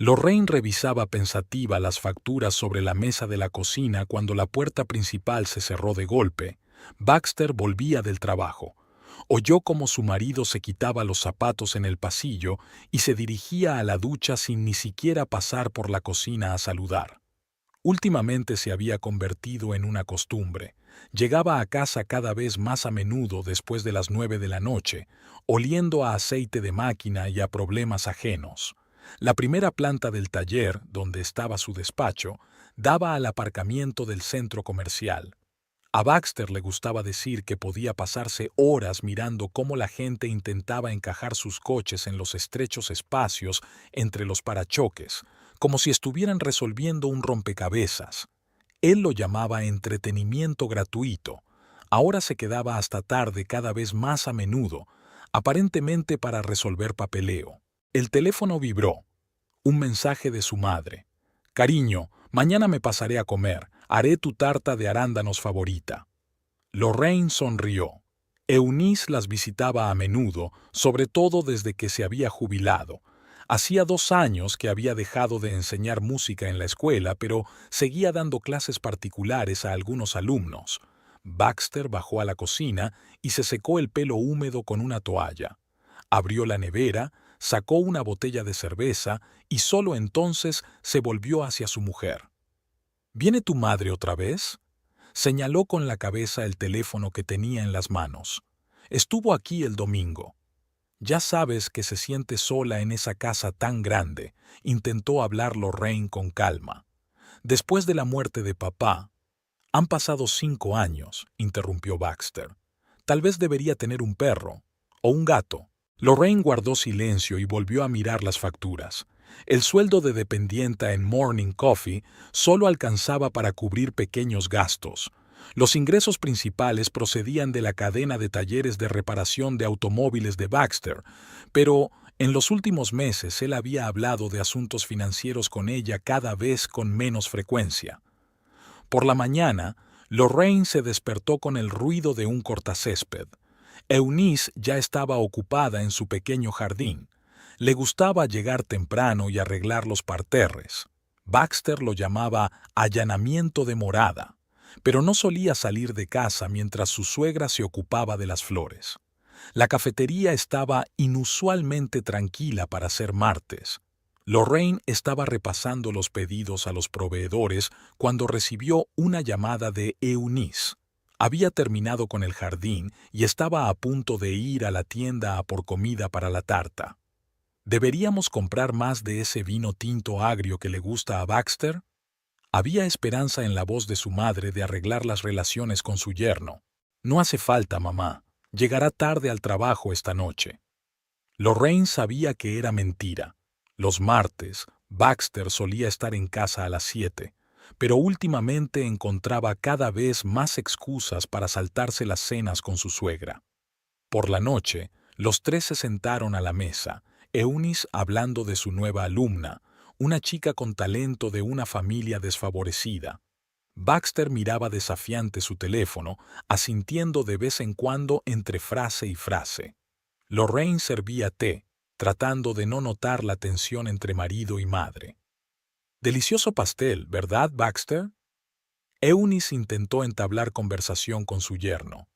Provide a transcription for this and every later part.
Lorraine revisaba pensativa las facturas sobre la mesa de la cocina cuando la puerta principal se cerró de golpe. Baxter volvía del trabajo. Oyó cómo su marido se quitaba los zapatos en el pasillo y se dirigía a la ducha sin ni siquiera pasar por la cocina a saludar. Últimamente se había convertido en una costumbre. Llegaba a casa cada vez más a menudo después de las 9 de la noche, oliendo a aceite de máquina y a problemas ajenos. La primera planta del taller, donde estaba su despacho, daba al aparcamiento del centro comercial. A Baxter le gustaba decir que podía pasarse horas mirando cómo la gente intentaba encajar sus coches en los estrechos espacios entre los parachoques, como si estuvieran resolviendo un rompecabezas. Él lo llamaba entretenimiento gratuito. Ahora se quedaba hasta tarde cada vez más a menudo, aparentemente para resolver papeleo. El teléfono vibró. Un mensaje de su madre. «Cariño, mañana me pasaré a comer. Haré tu tarta de arándanos favorita». Lorraine sonrió. Eunice las visitaba a menudo, sobre todo desde que se había jubilado. Hacía 2 años que había dejado de enseñar música en la escuela, pero seguía dando clases particulares a algunos alumnos. Baxter bajó a la cocina y se secó el pelo húmedo con una toalla. Abrió la nevera, sacó una botella de cerveza y solo entonces se volvió hacia su mujer. «¿Viene tu madre otra vez?». Señaló con la cabeza el teléfono que tenía en las manos. «Estuvo aquí el domingo». «Ya sabes que se siente sola en esa casa tan grande», intentó hablar Lorraine con calma. «Después de la muerte de papá». «Han pasado 5 años», interrumpió Baxter. «Tal vez debería tener un perro. O un gato». Lorraine guardó silencio y volvió a mirar las facturas. El sueldo de dependienta en Morning Coffee solo alcanzaba para cubrir pequeños gastos. Los ingresos principales procedían de la cadena de talleres de reparación de automóviles de Baxter, pero en los últimos meses él había hablado de asuntos financieros con ella cada vez con menos frecuencia. Por la mañana, Lorraine se despertó con el ruido de un cortacésped. Eunice ya estaba ocupada en su pequeño jardín. Le gustaba llegar temprano y arreglar los parterres. Baxter lo llamaba allanamiento de morada, pero no solía salir de casa mientras su suegra se ocupaba de las flores. La cafetería estaba inusualmente tranquila para ser martes. Lorraine estaba repasando los pedidos a los proveedores cuando recibió una llamada de Eunice. Había terminado con el jardín y estaba a punto de ir a la tienda a por comida para la tarta. ¿Deberíamos comprar más de ese vino tinto agrio que le gusta a Baxter? Había esperanza en la voz de su madre de arreglar las relaciones con su yerno. «No hace falta, mamá. Llegará tarde al trabajo esta noche». Lorraine sabía que era mentira. Los martes, Baxter solía estar en casa a las 7. Pero últimamente encontraba cada vez más excusas para saltarse las cenas con su suegra. Por la noche, los 3 se sentaron a la mesa, Eunice hablando de su nueva alumna, una chica con talento de una familia desfavorecida. Baxter miraba desafiante su teléfono, asintiendo de vez en cuando entre frase y frase. Lorraine servía té, tratando de no notar la tensión entre marido y madre. «Delicioso pastel, ¿verdad, Baxter?». Eunice intentó entablar conversación con su yerno.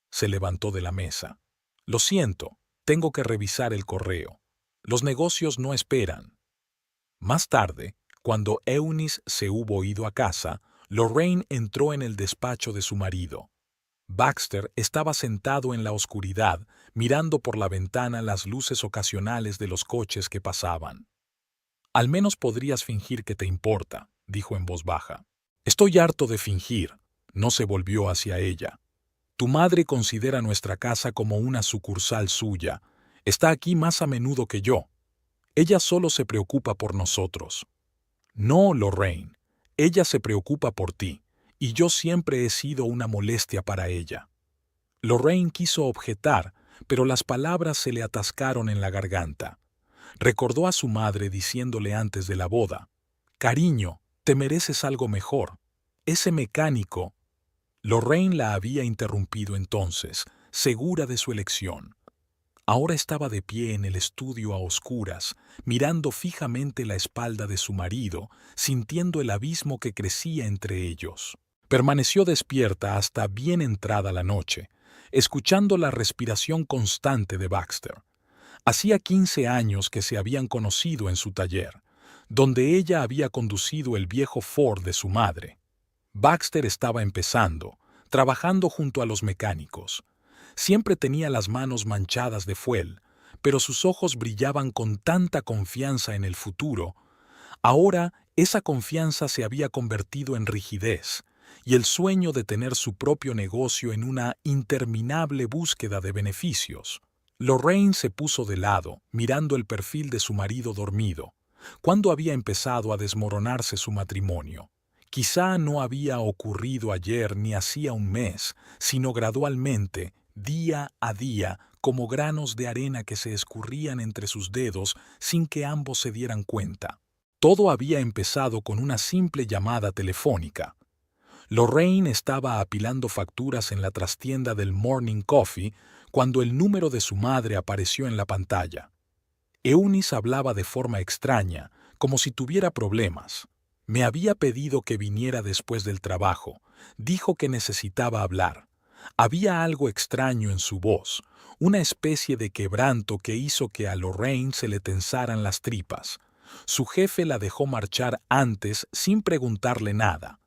Se levantó de la mesa. «Lo siento, tengo que revisar el correo. Los negocios no esperan». Más tarde, cuando Eunice se hubo ido a casa, Lorraine entró en el despacho de su marido. Baxter estaba sentado en la oscuridad, mirando por la ventana las luces ocasionales de los coches que pasaban. «Al menos podrías fingir que te importa», dijo en voz baja. «Estoy harto de fingir», no se volvió hacia ella. «Tu madre considera nuestra casa como una sucursal suya. Está aquí más a menudo que yo. Ella solo se preocupa por nosotros». «No, Lorraine. Ella se preocupa por ti, y yo siempre he sido una molestia para ella». Lorraine quiso objetar, pero las palabras se le atascaron en la garganta. Recordó a su madre diciéndole antes de la boda: «Cariño, te mereces algo mejor. Ese mecánico». Lorraine la había interrumpido entonces, segura de su elección. Ahora estaba de pie en el estudio a oscuras, mirando fijamente la espalda de su marido, sintiendo el abismo que crecía entre ellos. Permaneció despierta hasta bien entrada la noche, escuchando la respiración constante de Baxter. Hacía 15 años que se habían conocido en su taller, donde ella había conducido el viejo Ford de su madre. Baxter estaba empezando, trabajando junto a los mecánicos. Siempre tenía las manos manchadas de fuel, pero sus ojos brillaban con tanta confianza en el futuro. Ahora esa confianza se había convertido en rigidez, y el sueño de tener su propio negocio en una interminable búsqueda de beneficios. Lorraine se puso de lado, mirando el perfil de su marido dormido. ¿Cuándo había empezado a desmoronarse su matrimonio? Quizá no había ocurrido ayer ni hacía un mes, sino gradualmente, día a día, como granos de arena que se escurrían entre sus dedos sin que ambos se dieran cuenta. Todo había empezado con una simple llamada telefónica. Lorraine estaba apilando facturas en la trastienda del Morning Coffee cuando el número de su madre apareció en la pantalla. Eunice hablaba de forma extraña, como si tuviera problemas. Me había pedido que viniera después del trabajo. Dijo que necesitaba hablar. Había algo extraño en su voz, una especie de quebranto que hizo que a Lorraine se le tensaran las tripas. Su jefe la dejó marchar antes sin preguntarle nada.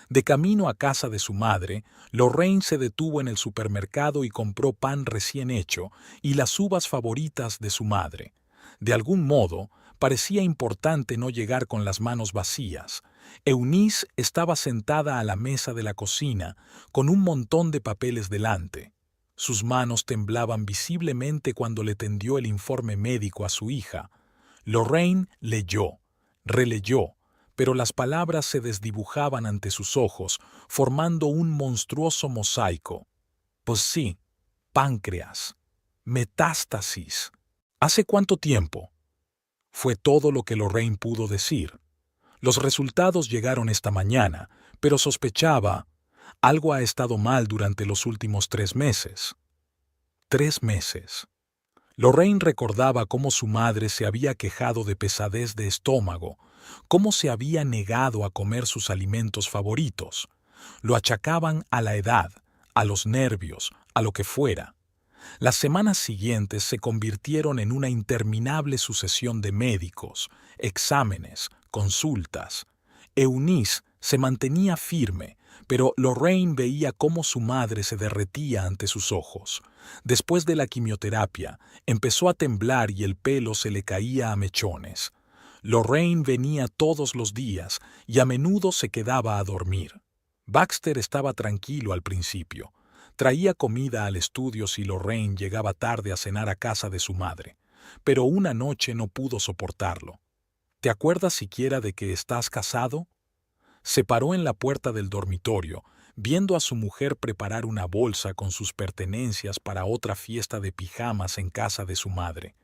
De camino a casa de su madre, Lorraine se detuvo en el supermercado y compró pan recién hecho y las uvas favoritas de su madre. De algún modo, parecía importante no llegar con las manos vacías. Eunice estaba sentada a la mesa de la cocina, con un montón de papeles delante. Sus manos temblaban visiblemente cuando le tendió el informe médico a su hija. Lorraine leyó, releyó, pero las palabras se desdibujaban ante sus ojos, formando un monstruoso mosaico. Pues sí, páncreas, metástasis. ¿Hace cuánto tiempo? Fue todo lo que Lorraine pudo decir. Los resultados llegaron esta mañana, pero sospechaba, algo ha estado mal durante los últimos 3 meses. 3 meses. Lorraine recordaba cómo su madre se había quejado de pesadez de estómago, cómo se había negado a comer sus alimentos favoritos. Lo achacaban a la edad, a los nervios, a lo que fuera. Las semanas siguientes se convirtieron en una interminable sucesión de médicos, exámenes, consultas. Eunice se mantenía firme, pero Lorraine veía cómo su madre se derretía ante sus ojos. Después de la quimioterapia, empezó a temblar y el pelo se le caía a mechones. Lorraine venía todos los días y a menudo se quedaba a dormir. Baxter estaba tranquilo al principio. Traía comida al estudio si Lorraine llegaba tarde a cenar a casa de su madre, pero una noche no pudo soportarlo. ¿Te acuerdas siquiera de que estás casado? Se paró en la puerta del dormitorio, viendo a su mujer preparar una bolsa con sus pertenencias para otra fiesta de pijamas en casa de su madre.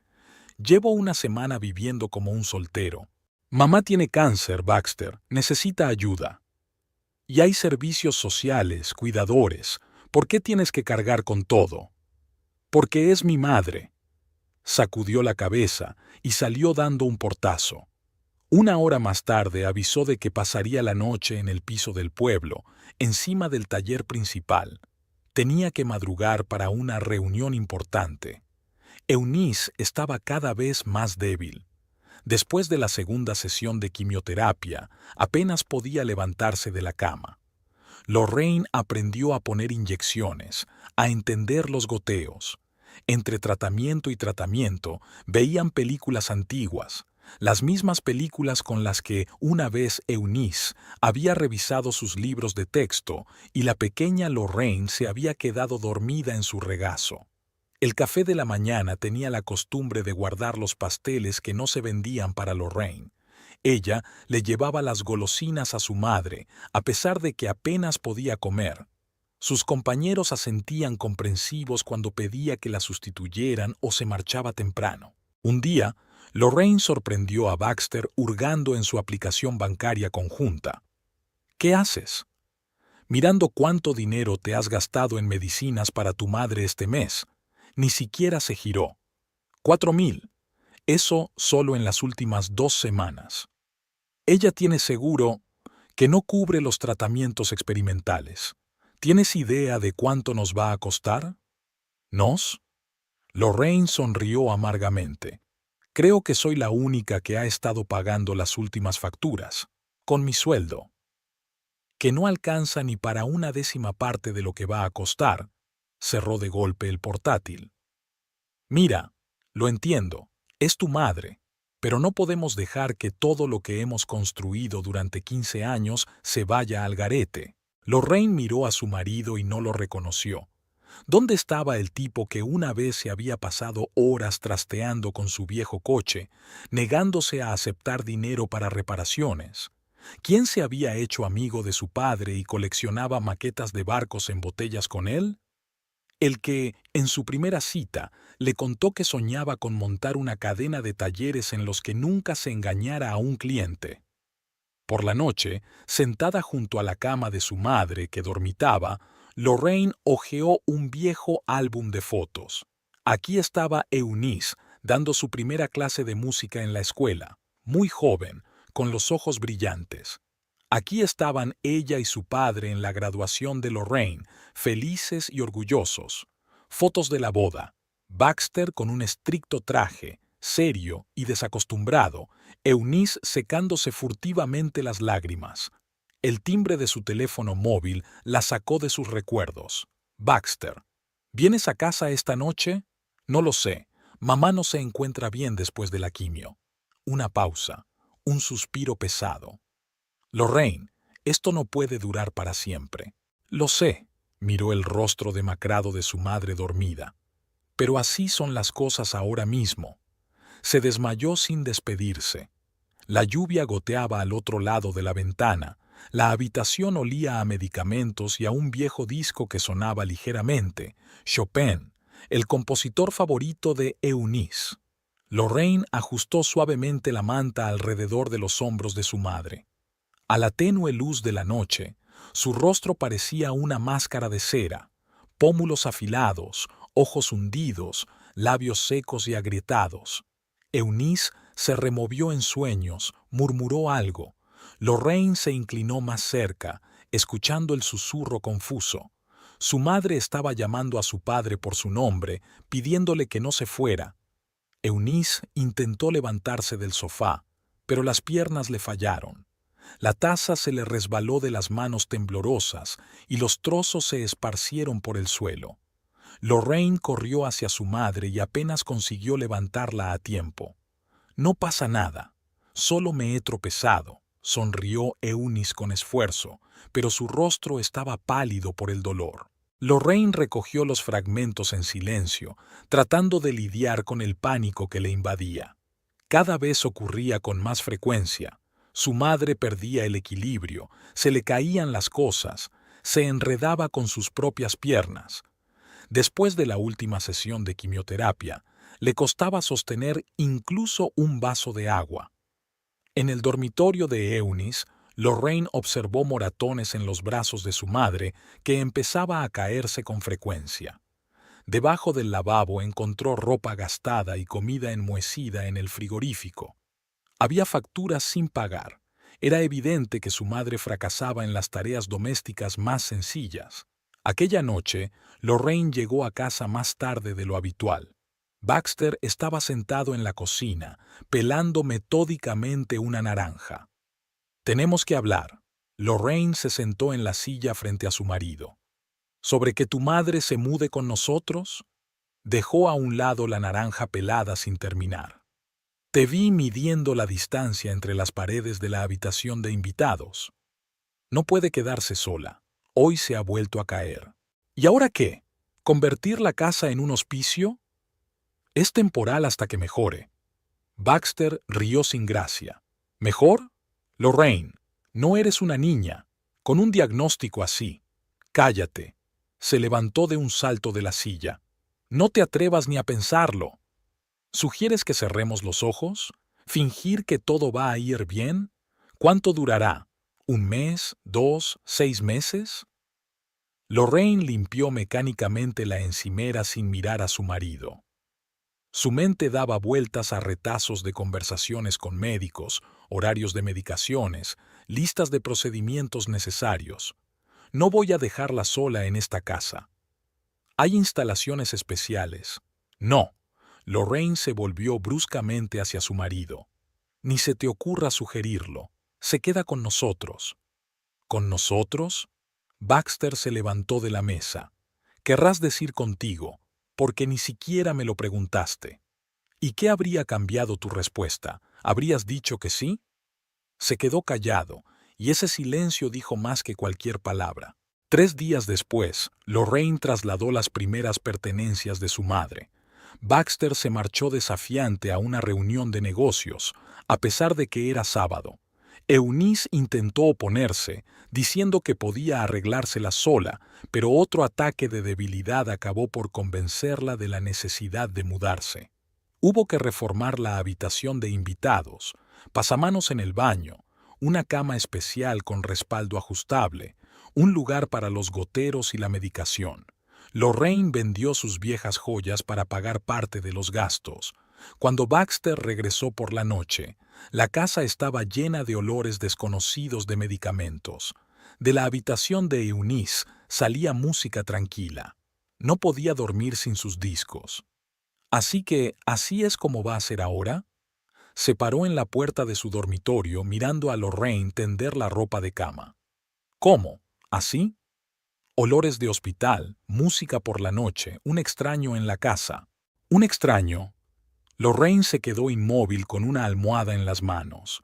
Llevo una semana viviendo como un soltero. Mamá tiene cáncer, Baxter, necesita ayuda. Y hay servicios sociales, cuidadores. ¿Por qué tienes que cargar con todo? Porque es mi madre. Sacudió la cabeza y salió dando un portazo. Una hora más tarde avisó de que pasaría la noche en el piso del pueblo, encima del taller principal. Tenía que madrugar para una reunión importante. Eunice estaba cada vez más débil. Después de la segunda sesión de quimioterapia, apenas podía levantarse de la cama. Lorraine aprendió a poner inyecciones, a entender los goteos. Entre tratamiento y tratamiento, veían películas antiguas, las mismas películas con las que una vez Eunice había revisado sus libros de texto y la pequeña Lorraine se había quedado dormida en su regazo. El café de la mañana tenía la costumbre de guardar los pasteles que no se vendían para Lorraine. Ella le llevaba las golosinas a su madre, a pesar de que apenas podía comer. Sus compañeros asentían comprensivos cuando pedía que la sustituyeran o se marchaba temprano. Un día, Lorraine sorprendió a Baxter hurgando en su aplicación bancaria conjunta. ¿Qué haces? Mirando cuánto dinero te has gastado en medicinas para tu madre este mes. Ni siquiera se giró. 4.000. Eso solo en las últimas 2 semanas. Ella tiene seguro que no cubre los tratamientos experimentales. ¿Tienes idea de cuánto nos va a costar? ¿Nos? Lorraine sonrió amargamente. Creo que soy la única que ha estado pagando las últimas facturas, con mi sueldo, que no alcanza ni para una décima parte de lo que va a costar. Cerró de golpe el portátil. Mira, lo entiendo, es tu madre, pero no podemos dejar que todo lo que hemos construido durante 15 años se vaya al garete. Lorraine miró a su marido y no lo reconoció. ¿Dónde estaba el tipo que una vez se había pasado horas trasteando con su viejo coche, negándose a aceptar dinero para reparaciones? ¿Quién se había hecho amigo de su padre y coleccionaba maquetas de barcos en botellas con él? El que, en su primera cita, le contó que soñaba con montar una cadena de talleres en los que nunca se engañara a un cliente. Por la noche, sentada junto a la cama de su madre que dormitaba, Lorraine hojeó un viejo álbum de fotos. Aquí estaba Eunice, dando su primera clase de música en la escuela, muy joven, con los ojos brillantes. Aquí estaban ella y su padre en la graduación de Lorraine, felices y orgullosos. Fotos de la boda. Baxter con un estricto traje, serio y desacostumbrado, Eunice secándose furtivamente las lágrimas. El timbre de su teléfono móvil la sacó de sus recuerdos. Baxter. ¿Vienes a casa esta noche? No lo sé. Mamá no se encuentra bien después de la quimio. Una pausa. Un suspiro pesado. Lorraine, esto no puede durar para siempre. Lo sé, miró el rostro demacrado de su madre dormida. Pero así son las cosas ahora mismo. Se desmayó sin despedirse. La lluvia goteaba al otro lado de la ventana. La habitación olía a medicamentos y a un viejo disco que sonaba ligeramente. Chopin, el compositor favorito de Eunice. Lorraine ajustó suavemente la manta alrededor de los hombros de su madre. A la tenue luz de la noche, su rostro parecía una máscara de cera, pómulos afilados, ojos hundidos, labios secos y agrietados. Eunice se removió en sueños, murmuró algo. Lorraine se inclinó más cerca, escuchando el susurro confuso. Su madre estaba llamando a su padre por su nombre, pidiéndole que no se fuera. Eunice intentó levantarse del sofá, pero las piernas le fallaron. La taza se le resbaló de las manos temblorosas y los trozos se esparcieron por el suelo. Lorraine corrió hacia su madre y apenas consiguió levantarla a tiempo. «No pasa nada, solo me he tropezado», sonrió Eunice con esfuerzo, pero su rostro estaba pálido por el dolor. Lorraine recogió los fragmentos en silencio, tratando de lidiar con el pánico que le invadía. Cada vez ocurría con más frecuencia. Su madre perdía el equilibrio, se le caían las cosas, se enredaba con sus propias piernas. Después de la última sesión de quimioterapia, le costaba sostener incluso un vaso de agua. En el dormitorio de Eunice, Lorraine observó moratones en los brazos de su madre que empezaba a caerse con frecuencia. Debajo del lavabo encontró ropa gastada y comida enmohecida en el frigorífico. Había facturas sin pagar. Era evidente que su madre fracasaba en las tareas domésticas más sencillas. Aquella noche, Lorraine llegó a casa más tarde de lo habitual. Baxter estaba sentado en la cocina, pelando metódicamente una naranja. «Tenemos que hablar». Lorraine se sentó en la silla frente a su marido. «¿Sobre que tu madre se mude con nosotros?» Dejó a un lado la naranja pelada sin terminar. «Te vi midiendo la distancia entre las paredes de la habitación de invitados. No puede quedarse sola. Hoy se ha vuelto a caer. ¿Y ahora qué? ¿Convertir la casa en un hospicio? Es temporal hasta que mejore». Baxter rió sin gracia. «¿Mejor? Lorraine, no eres una niña. Con un diagnóstico así. Cállate». Se levantó de un salto de la silla. «No te atrevas ni a pensarlo. ¿Sugieres que cerremos los ojos? ¿Fingir que todo va a ir bien? ¿Cuánto durará? ¿Un mes? ¿2? ¿6 meses?» Lorraine limpió mecánicamente la encimera sin mirar a su marido. Su mente daba vueltas a retazos de conversaciones con médicos, horarios de medicaciones, listas de procedimientos necesarios. No voy a dejarla sola en esta casa. Hay instalaciones especiales. No. Lorraine se volvió bruscamente hacia su marido. Ni se te ocurra sugerirlo. Se queda con nosotros. ¿Con nosotros? Baxter se levantó de la mesa. Querrás decir contigo, porque ni siquiera me lo preguntaste. ¿Y qué habría cambiado tu respuesta? ¿Habrías dicho que sí? Se quedó callado, y ese silencio dijo más que cualquier palabra. 3 días después, Lorraine trasladó las primeras pertenencias de su madre. Baxter se marchó desafiante a una reunión de negocios, a pesar de que era sábado. Eunice intentó oponerse, diciendo que podía arreglársela sola, pero otro ataque de debilidad acabó por convencerla de la necesidad de mudarse. Hubo que reformar la habitación de invitados, pasamanos en el baño, una cama especial con respaldo ajustable, un lugar para los goteros y la medicación. Lorraine vendió sus viejas joyas para pagar parte de los gastos. Cuando Baxter regresó por la noche, la casa estaba llena de olores desconocidos de medicamentos. De la habitación de Eunice salía música tranquila. No podía dormir sin sus discos. Así que, ¿así es como va a ser ahora? Se paró en la puerta de su dormitorio mirando a Lorraine tender la ropa de cama. ¿Cómo? ¿Así? Olores de hospital, música por la noche, un extraño en la casa. ¿Un extraño? Lorraine se quedó inmóvil con una almohada en las manos.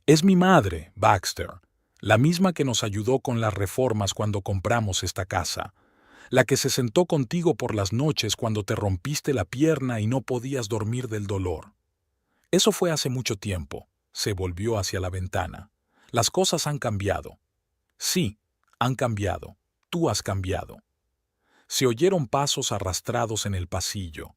Es mi madre, Baxter, la misma que nos ayudó con las reformas cuando compramos esta casa. La que se sentó contigo por las noches cuando te rompiste la pierna y no podías dormir del dolor. Eso fue hace mucho tiempo. Se volvió hacia la ventana. Las cosas han cambiado. Sí, han cambiado. Tú has cambiado. Se oyeron pasos arrastrados en el pasillo.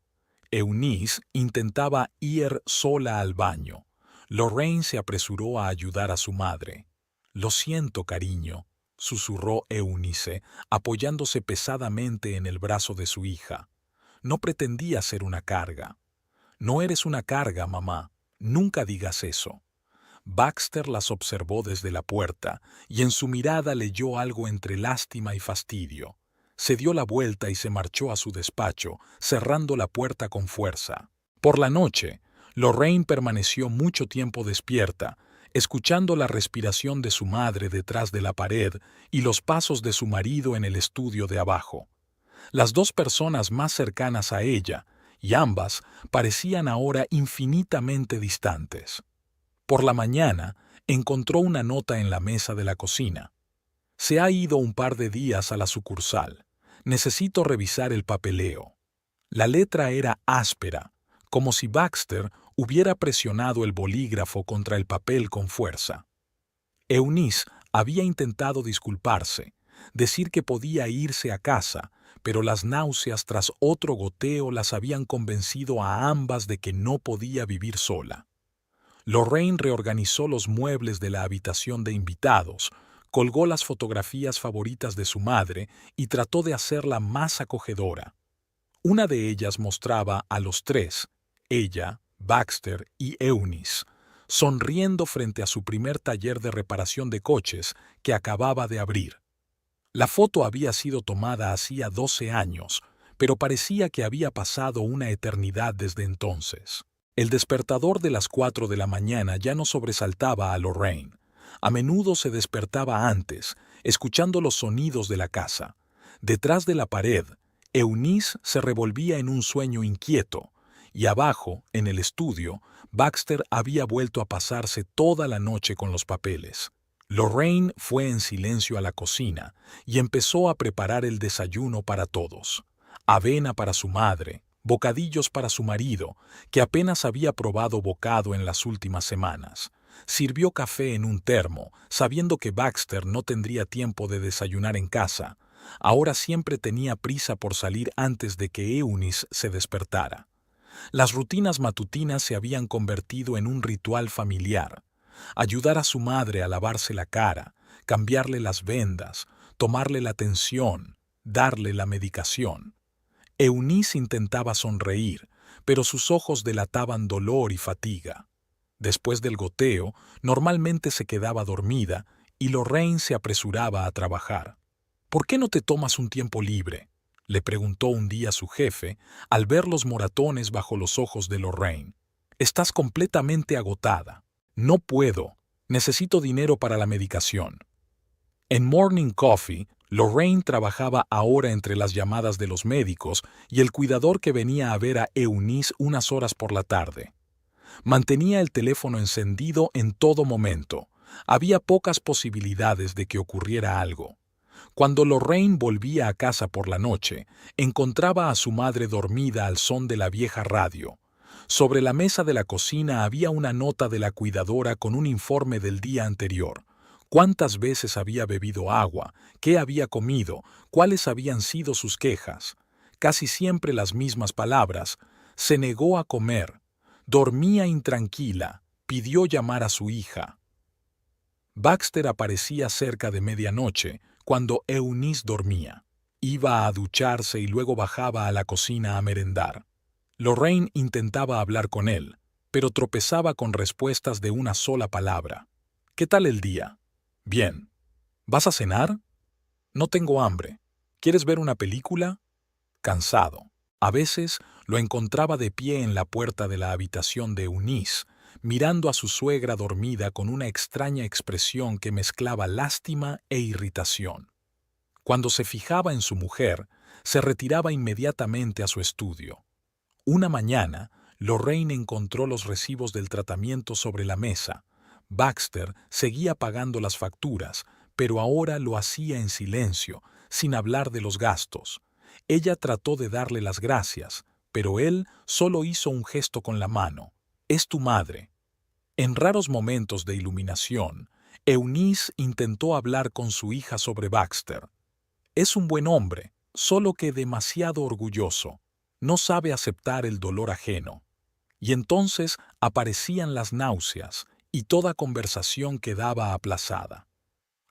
Eunice intentaba ir sola al baño. Lorraine se apresuró a ayudar a su madre. Lo siento, cariño, susurró Eunice, apoyándose pesadamente en el brazo de su hija. No pretendía ser una carga. No eres una carga, mamá. Nunca digas eso. Baxter las observó desde la puerta, y en su mirada leyó algo entre lástima y fastidio. Se dio la vuelta y se marchó a su despacho, cerrando la puerta con fuerza. Por la noche, Lorraine permaneció mucho tiempo despierta, escuchando la respiración de su madre detrás de la pared y los pasos de su marido en el estudio de abajo. Las dos personas más cercanas a ella, y ambas, parecían ahora infinitamente distantes. Por la mañana, encontró una nota en la mesa de la cocina. Se ha ido un par de días a la sucursal. Necesito revisar el papeleo. La letra era áspera, como si Baxter hubiera presionado el bolígrafo contra el papel con fuerza. Eunice había intentado disculparse, decir que podía irse a casa, pero las náuseas tras otro goteo las habían convencido a ambas de que no podía vivir sola. Lorraine reorganizó los muebles de la habitación de invitados, colgó las fotografías favoritas de su madre y trató de hacerla más acogedora. Una de ellas mostraba a los tres, ella, Baxter y Eunice, sonriendo frente a su primer taller de reparación de coches que acababa de abrir. La foto había sido tomada hacía 12 años, pero parecía que había pasado una eternidad desde entonces. El despertador de las 4 de la mañana ya no sobresaltaba a Lorraine. A menudo se despertaba antes, escuchando los sonidos de la casa. Detrás de la pared, Eunice se revolvía en un sueño inquieto, y abajo, en el estudio, Baxter había vuelto a pasarse toda la noche con los papeles. Lorraine fue en silencio a la cocina y empezó a preparar el desayuno para todos. Avena para su madre, bocadillos para su marido, que apenas había probado bocado en las últimas semanas. Sirvió café en un termo, sabiendo que Baxter no tendría tiempo de desayunar en casa. Ahora siempre tenía prisa por salir antes de que Eunice se despertara. Las rutinas matutinas se habían convertido en un ritual familiar. Ayudar a su madre a lavarse la cara, cambiarle las vendas, tomarle la tensión, darle la medicación. Eunice intentaba sonreír, pero sus ojos delataban dolor y fatiga. Después del goteo, normalmente se quedaba dormida y Lorraine se apresuraba a trabajar. ¿Por qué no te tomas un tiempo libre?, le preguntó un día su jefe al ver los moratones bajo los ojos de Lorraine. Estás completamente agotada. No puedo. Necesito dinero para la medicación. En Morning Coffee, Lorraine trabajaba ahora entre las llamadas de los médicos y el cuidador que venía a ver a Eunice unas horas por la tarde. Mantenía el teléfono encendido en todo momento. Había pocas posibilidades de que ocurriera algo. Cuando Lorraine volvía a casa por la noche, encontraba a su madre dormida al son de la vieja radio. Sobre la mesa de la cocina había una nota de la cuidadora con un informe del día anterior. Cuántas veces había bebido agua, qué había comido, cuáles habían sido sus quejas. Casi siempre las mismas palabras. Se negó a comer. Dormía intranquila. Pidió llamar a su hija. Baxter aparecía cerca de medianoche, cuando Eunice dormía. Iba a ducharse y luego bajaba a la cocina a merendar. Lorraine intentaba hablar con él, pero tropezaba con respuestas de una sola palabra. ¿Qué tal el día? Bien. ¿Vas a cenar? No tengo hambre. ¿Quieres ver una película? Cansado. A veces lo encontraba de pie en la puerta de la habitación de Eunice, mirando a su suegra dormida con una extraña expresión que mezclaba lástima e irritación. Cuando se fijaba en su mujer, se retiraba inmediatamente a su estudio. Una mañana, Lorraine encontró los recibos del tratamiento sobre la mesa. Baxter seguía pagando las facturas, pero ahora lo hacía en silencio, sin hablar de los gastos. Ella trató de darle las gracias, pero él solo hizo un gesto con la mano. «Es tu madre». En raros momentos de iluminación, Eunice intentó hablar con su hija sobre Baxter. Es un buen hombre, solo que demasiado orgulloso. No sabe aceptar el dolor ajeno. Y entonces aparecían las náuseas y toda conversación quedaba aplazada.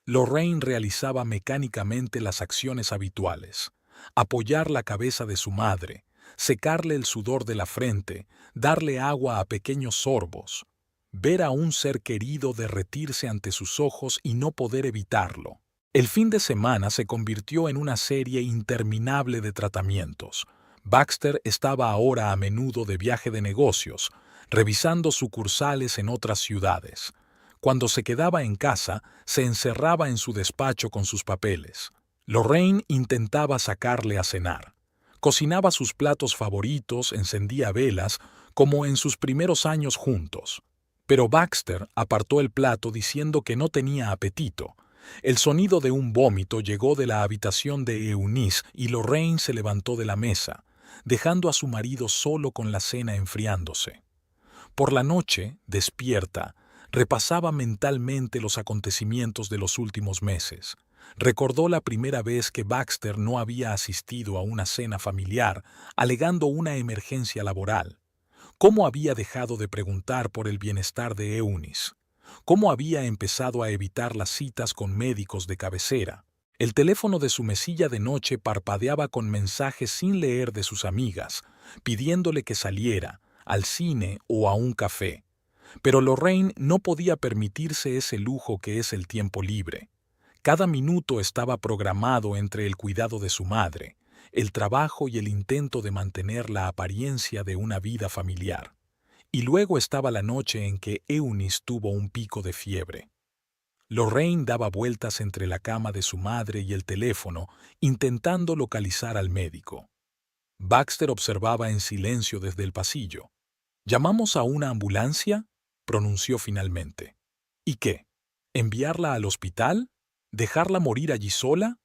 Lorraine realizaba mecánicamente las acciones habituales: apoyar la cabeza de su madre, secarle el sudor de la frente, darle agua a pequeños sorbos, ver a un ser querido derretirse ante sus ojos y no poder evitarlo. El fin de semana se convirtió en una serie interminable de tratamientos. Baxter estaba ahora a menudo de viaje de negocios, revisando sucursales en otras ciudades. Cuando se quedaba en casa, se encerraba en su despacho con sus papeles. Lorraine intentaba sacarle a cenar. Cocinaba sus platos favoritos, encendía velas, como en sus primeros años juntos. Pero Baxter apartó el plato diciendo que no tenía apetito. El sonido de un vómito llegó de la habitación de Eunice y Lorraine se levantó de la mesa, dejando a su marido solo con la cena enfriándose. Por la noche, despierta, repasaba mentalmente los acontecimientos de los últimos meses. Recordó la primera vez que Baxter no había asistido a una cena familiar, alegando una emergencia laboral. Cómo había dejado de preguntar por el bienestar de Eunice. Cómo había empezado a evitar las citas con médicos de cabecera. El teléfono de su mesilla de noche parpadeaba con mensajes sin leer de sus amigas, pidiéndole que saliera, al cine o a un café. Pero Lorraine no podía permitirse ese lujo que es el tiempo libre. Cada minuto estaba programado entre el cuidado de su madre, el trabajo y el intento de mantener la apariencia de una vida familiar. Y luego estaba la noche en que Eunice tuvo un pico de fiebre. Lorraine daba vueltas entre la cama de su madre y el teléfono, intentando localizar al médico. Baxter observaba en silencio desde el pasillo. «¿Llamamos a una ambulancia?», pronunció finalmente. «¿Y qué? ¿Enviarla al hospital? ¿Dejarla morir allí sola?».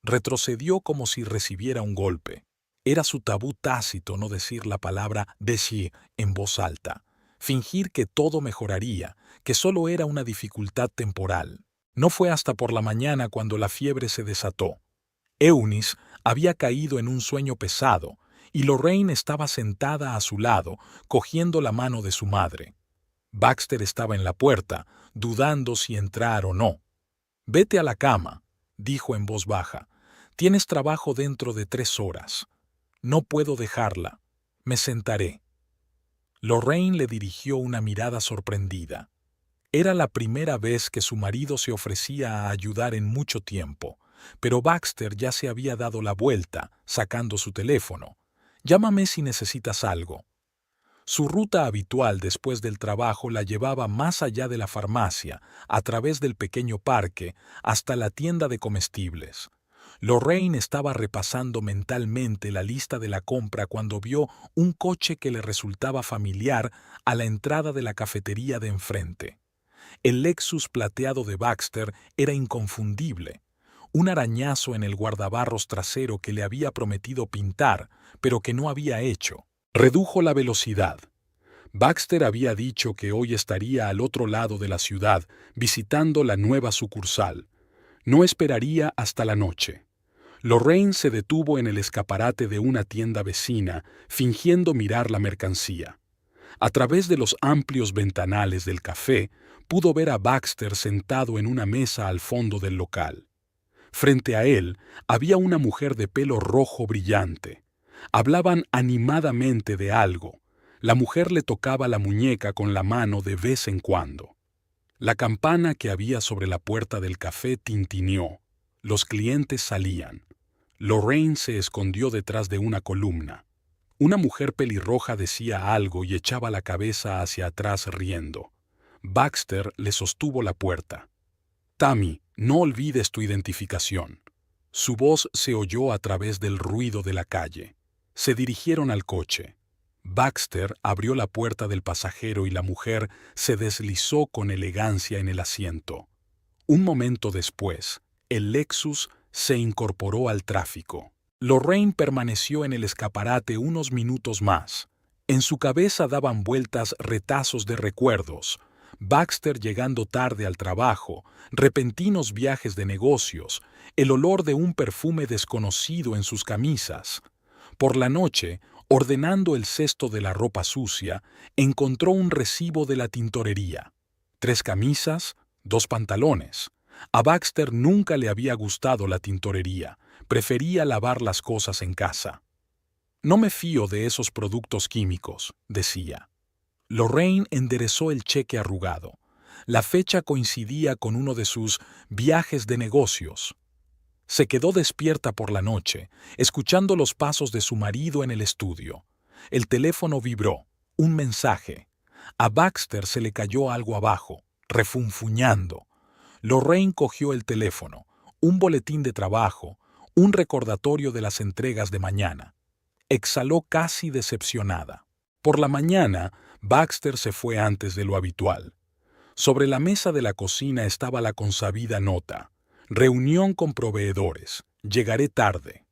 Retrocedió como si recibiera un golpe. Era su tabú tácito no decir la palabra «decir» en voz alta, fingir que todo mejoraría, que solo era una dificultad temporal. No fue hasta por la mañana cuando la fiebre se desató. Eunice había caído en un sueño pesado y Lorraine estaba sentada a su lado, cogiendo la mano de su madre. Baxter estaba en la puerta, dudando si entrar o no. «Vete a la cama», dijo en voz baja. «Tienes trabajo dentro de 3 horas». «No puedo dejarla. Me sentaré. Lorraine le dirigió una mirada sorprendida. Era la primera vez que su marido se ofrecía a ayudar en mucho tiempo, pero Baxter ya se había dado la vuelta, sacando su teléfono. Llámame si necesitas algo. Su ruta habitual después del trabajo la llevaba más allá de la farmacia, a través del pequeño parque, hasta la tienda de comestibles. Lorraine estaba repasando mentalmente la lista de la compra cuando vio un coche que le resultaba familiar a la entrada de la cafetería de enfrente. El Lexus plateado de Baxter era inconfundible. Un arañazo en el guardabarros trasero que le había prometido pintar, pero que no había hecho. Redujo la velocidad. Baxter había dicho que hoy estaría al otro lado de la ciudad, visitando la nueva sucursal. No esperaría hasta la noche. Lorraine se detuvo en el escaparate de una tienda vecina, fingiendo mirar la mercancía. A través de los amplios ventanales del café, pudo ver a Baxter sentado en una mesa al fondo del local. Frente a él había una mujer de pelo rojo brillante. Hablaban animadamente de algo. La mujer le tocaba la muñeca con la mano de vez en cuando. La campana que había sobre la puerta del café tintineó. Los clientes salían. Lorraine se escondió detrás de una columna. Una mujer pelirroja decía algo y echaba la cabeza hacia atrás riendo. Baxter le sostuvo la puerta. «Tammy, no olvides tu identificación». Su voz se oyó a través del ruido de la calle. Se dirigieron al coche. Baxter abrió la puerta del pasajero y la mujer se deslizó con elegancia en el asiento. Un momento después, el Lexus se incorporó al tráfico. Lorraine permaneció en el escaparate unos minutos más. En su cabeza daban vueltas retazos de recuerdos. Baxter llegando tarde al trabajo, repentinos viajes de negocios, el olor de un perfume desconocido en sus camisas. Por la noche, ordenando el cesto de la ropa sucia, encontró un recibo de la tintorería. 3 camisas, 2 pantalones. A Baxter nunca le había gustado la tintorería, prefería lavar las cosas en casa. «No me fío de esos productos químicos», decía. Lorraine enderezó el cheque arrugado. La fecha coincidía con uno de sus viajes de negocios. Se quedó despierta por la noche, escuchando los pasos de su marido en el estudio. El teléfono vibró. Un mensaje. A Baxter se le cayó algo abajo, refunfuñando. Lorraine cogió el teléfono. Un boletín de trabajo, un recordatorio de las entregas de mañana. Exhaló casi decepcionada. Por la mañana, Baxter se fue antes de lo habitual. Sobre la mesa de la cocina estaba la consabida nota. Reunión con proveedores. Llegaré tarde.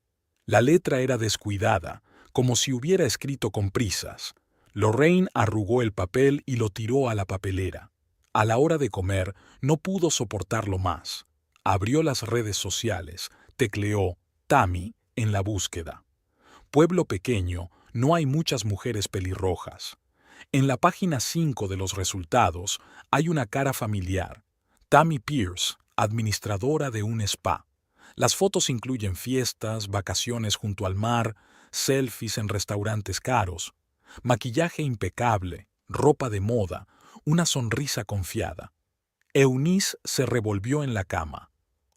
La letra era descuidada, como si hubiera escrito con prisas. Lorraine arrugó el papel y lo tiró a la papelera. A la hora de comer, no pudo soportarlo más. Abrió las redes sociales, tecleó «Tammy» en la búsqueda. Pueblo pequeño, no hay muchas mujeres pelirrojas. En la página 5 de los resultados hay una cara familiar. Tammy Pierce, administradora de un spa. Las fotos incluyen fiestas, vacaciones junto al mar, selfies en restaurantes caros, maquillaje impecable, ropa de moda, una sonrisa confiada. Eunice se revolvió en la cama.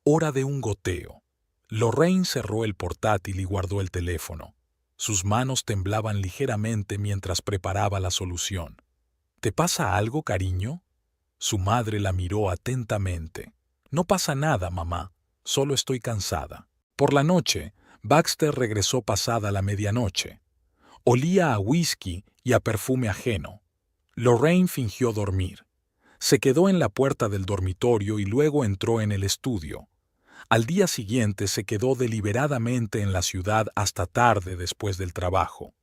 Hora de un goteo. Lorraine cerró el portátil y guardó el teléfono. Sus manos temblaban ligeramente mientras preparaba la solución. ¿Te pasa algo, cariño? Su madre la miró atentamente. No pasa nada, mamá. Solo estoy cansada. Por la noche, Baxter regresó pasada la medianoche. Olía a whisky y a perfume ajeno. Lorraine fingió dormir. Se quedó en la puerta del dormitorio y luego entró en el estudio. Al día siguiente se quedó deliberadamente en la ciudad hasta tarde después del trabajo.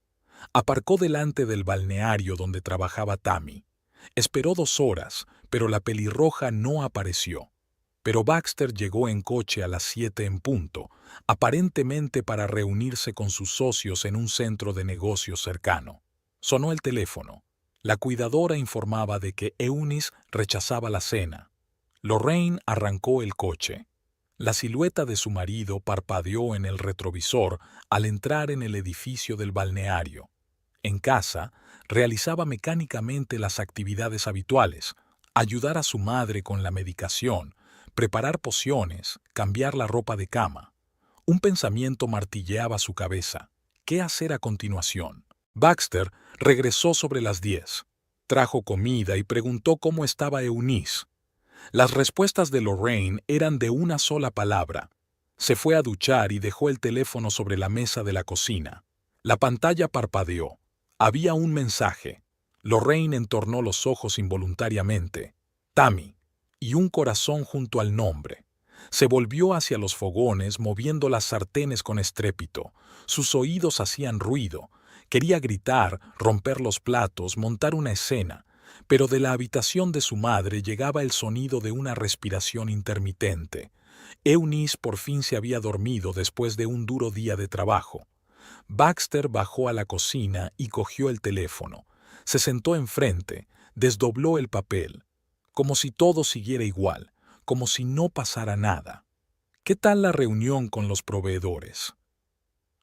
Aparcó delante del balneario donde trabajaba Tammy. Esperó 2 horas, pero la pelirroja no apareció. Pero Baxter llegó en coche a las 7 en punto, aparentemente para reunirse con sus socios en un centro de negocios cercano. Sonó el teléfono. La cuidadora informaba de que Eunice rechazaba la cena. Lorraine arrancó el coche. La silueta de su marido parpadeó en el retrovisor al entrar en el edificio del balneario. En casa, realizaba mecánicamente las actividades habituales: ayudar a su madre con la medicación, preparar pociones, cambiar la ropa de cama. Un pensamiento martilleaba su cabeza. ¿Qué hacer a continuación? Baxter regresó sobre las 10. Trajo comida y preguntó cómo estaba Eunice. Las respuestas de Lorraine eran de una sola palabra. Se fue a duchar y dejó el teléfono sobre la mesa de la cocina. La pantalla parpadeó. Había un mensaje. Lorraine entornó los ojos involuntariamente. Tammy. Y un corazón junto al nombre. Se volvió hacia los fogones, moviendo las sartenes con estrépito. Sus oídos hacían ruido. Quería gritar, romper los platos, montar una escena, pero de la habitación de su madre llegaba el sonido de una respiración intermitente. Eunice por fin se había dormido después de un duro día de trabajo. Baxter bajó a la cocina y cogió el teléfono. Se sentó enfrente, desdobló el papel, como si todo siguiera igual, como si no pasara nada. ¿Qué tal la reunión con los proveedores?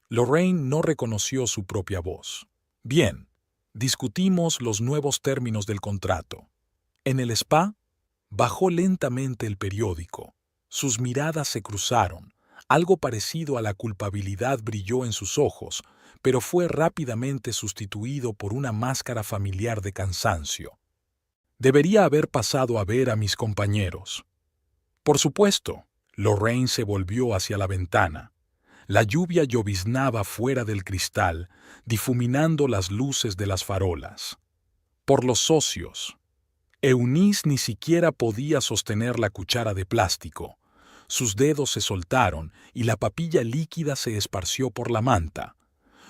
Lorraine no reconoció su propia voz. Bien, discutimos los nuevos términos del contrato. En el spa, bajó lentamente el periódico. Sus miradas se cruzaron. Algo parecido a la culpabilidad brilló en sus ojos, pero fue rápidamente sustituido por una máscara familiar de cansancio. Debería haber pasado a ver a mis compañeros. Por supuesto, Lorraine se volvió hacia la ventana. La lluvia lloviznaba fuera del cristal, difuminando las luces de las farolas. Por los socios. Eunice ni siquiera podía sostener la cuchara de plástico. Sus dedos se soltaron y la papilla líquida se esparció por la manta.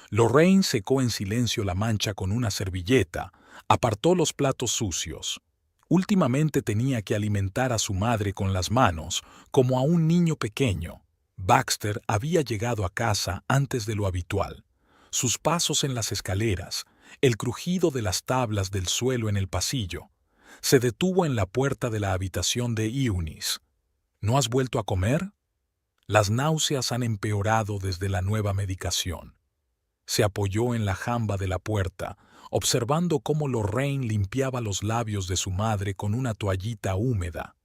Lorraine secó en silencio la mancha con una servilleta, apartó los platos sucios. Últimamente tenía que alimentar a su madre con las manos, como a un niño pequeño. Baxter había llegado a casa antes de lo habitual. Sus pasos en las escaleras, el crujido de las tablas del suelo en el pasillo. Se detuvo en la puerta de la habitación de Eunice. ¿No has vuelto a comer? Las náuseas han empeorado desde la nueva medicación. Se apoyó en la jamba de la puerta, observando cómo Lorraine limpiaba los labios de su madre con una toallita húmeda.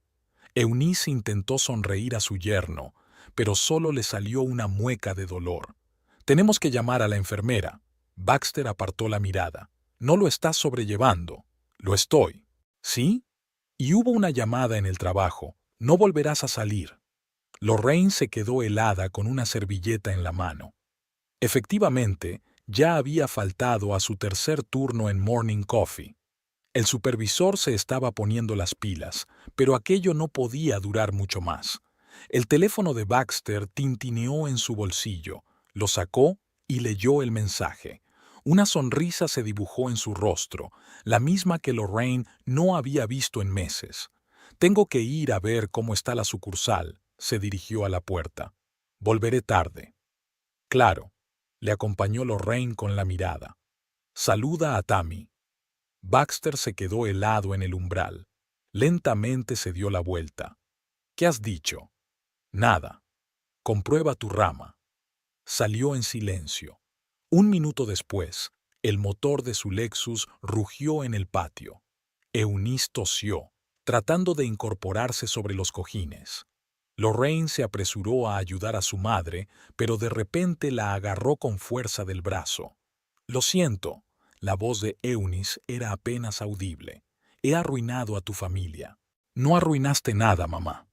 Eunice intentó sonreír a su yerno, pero solo le salió una mueca de dolor. Tenemos que llamar a la enfermera. Baxter apartó la mirada. No lo estás sobrellevando. Lo estoy. ¿Sí? Y hubo una llamada en el trabajo. No volverás a salir. Lorraine se quedó helada con una servilleta en la mano. Efectivamente, ya había faltado a su tercer turno en Morning Coffee. El supervisor se estaba poniendo las pilas, pero aquello no podía durar mucho más. El teléfono de Baxter tintineó en su bolsillo, lo sacó y leyó el mensaje. Una sonrisa se dibujó en su rostro, la misma que Lorraine no había visto en meses. «Tengo que ir a ver cómo está la sucursal», se dirigió a la puerta. «Volveré tarde». «Claro», le acompañó Lorraine con la mirada. «Saluda a Tammy». Baxter se quedó helado en el umbral. Lentamente se dio la vuelta. «¿Qué has dicho?» «Nada. Comprueba tu rama». Salió en silencio. Un minuto después, el motor de su Lexus rugió en el patio. Eunice tosió, tratando de incorporarse sobre los cojines. Lorraine se apresuró a ayudar a su madre, pero de repente la agarró con fuerza del brazo. «Lo siento», la voz de Eunice era apenas audible. «He arruinado a tu familia». «No arruinaste nada, mamá».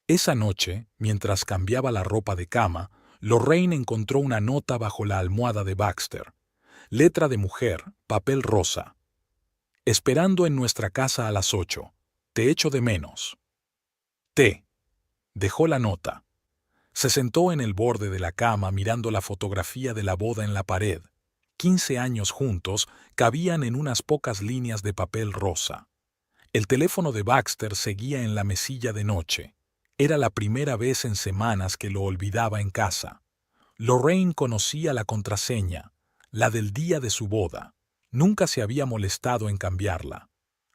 Esa noche, mientras cambiaba la ropa de cama, Lorraine encontró una nota bajo la almohada de Baxter. Letra de mujer, papel rosa. «Esperando en nuestra casa a las 8. Te echo de menos. T». Dejó la nota. Se sentó en el borde de la cama mirando la fotografía de la boda en la pared. 15 años juntos cabían en unas pocas líneas de papel rosa. El teléfono de Baxter seguía en la mesilla de noche. Era la primera vez en semanas que lo olvidaba en casa. Lorraine conocía la contraseña, la del día de su boda. Nunca se había molestado en cambiarla.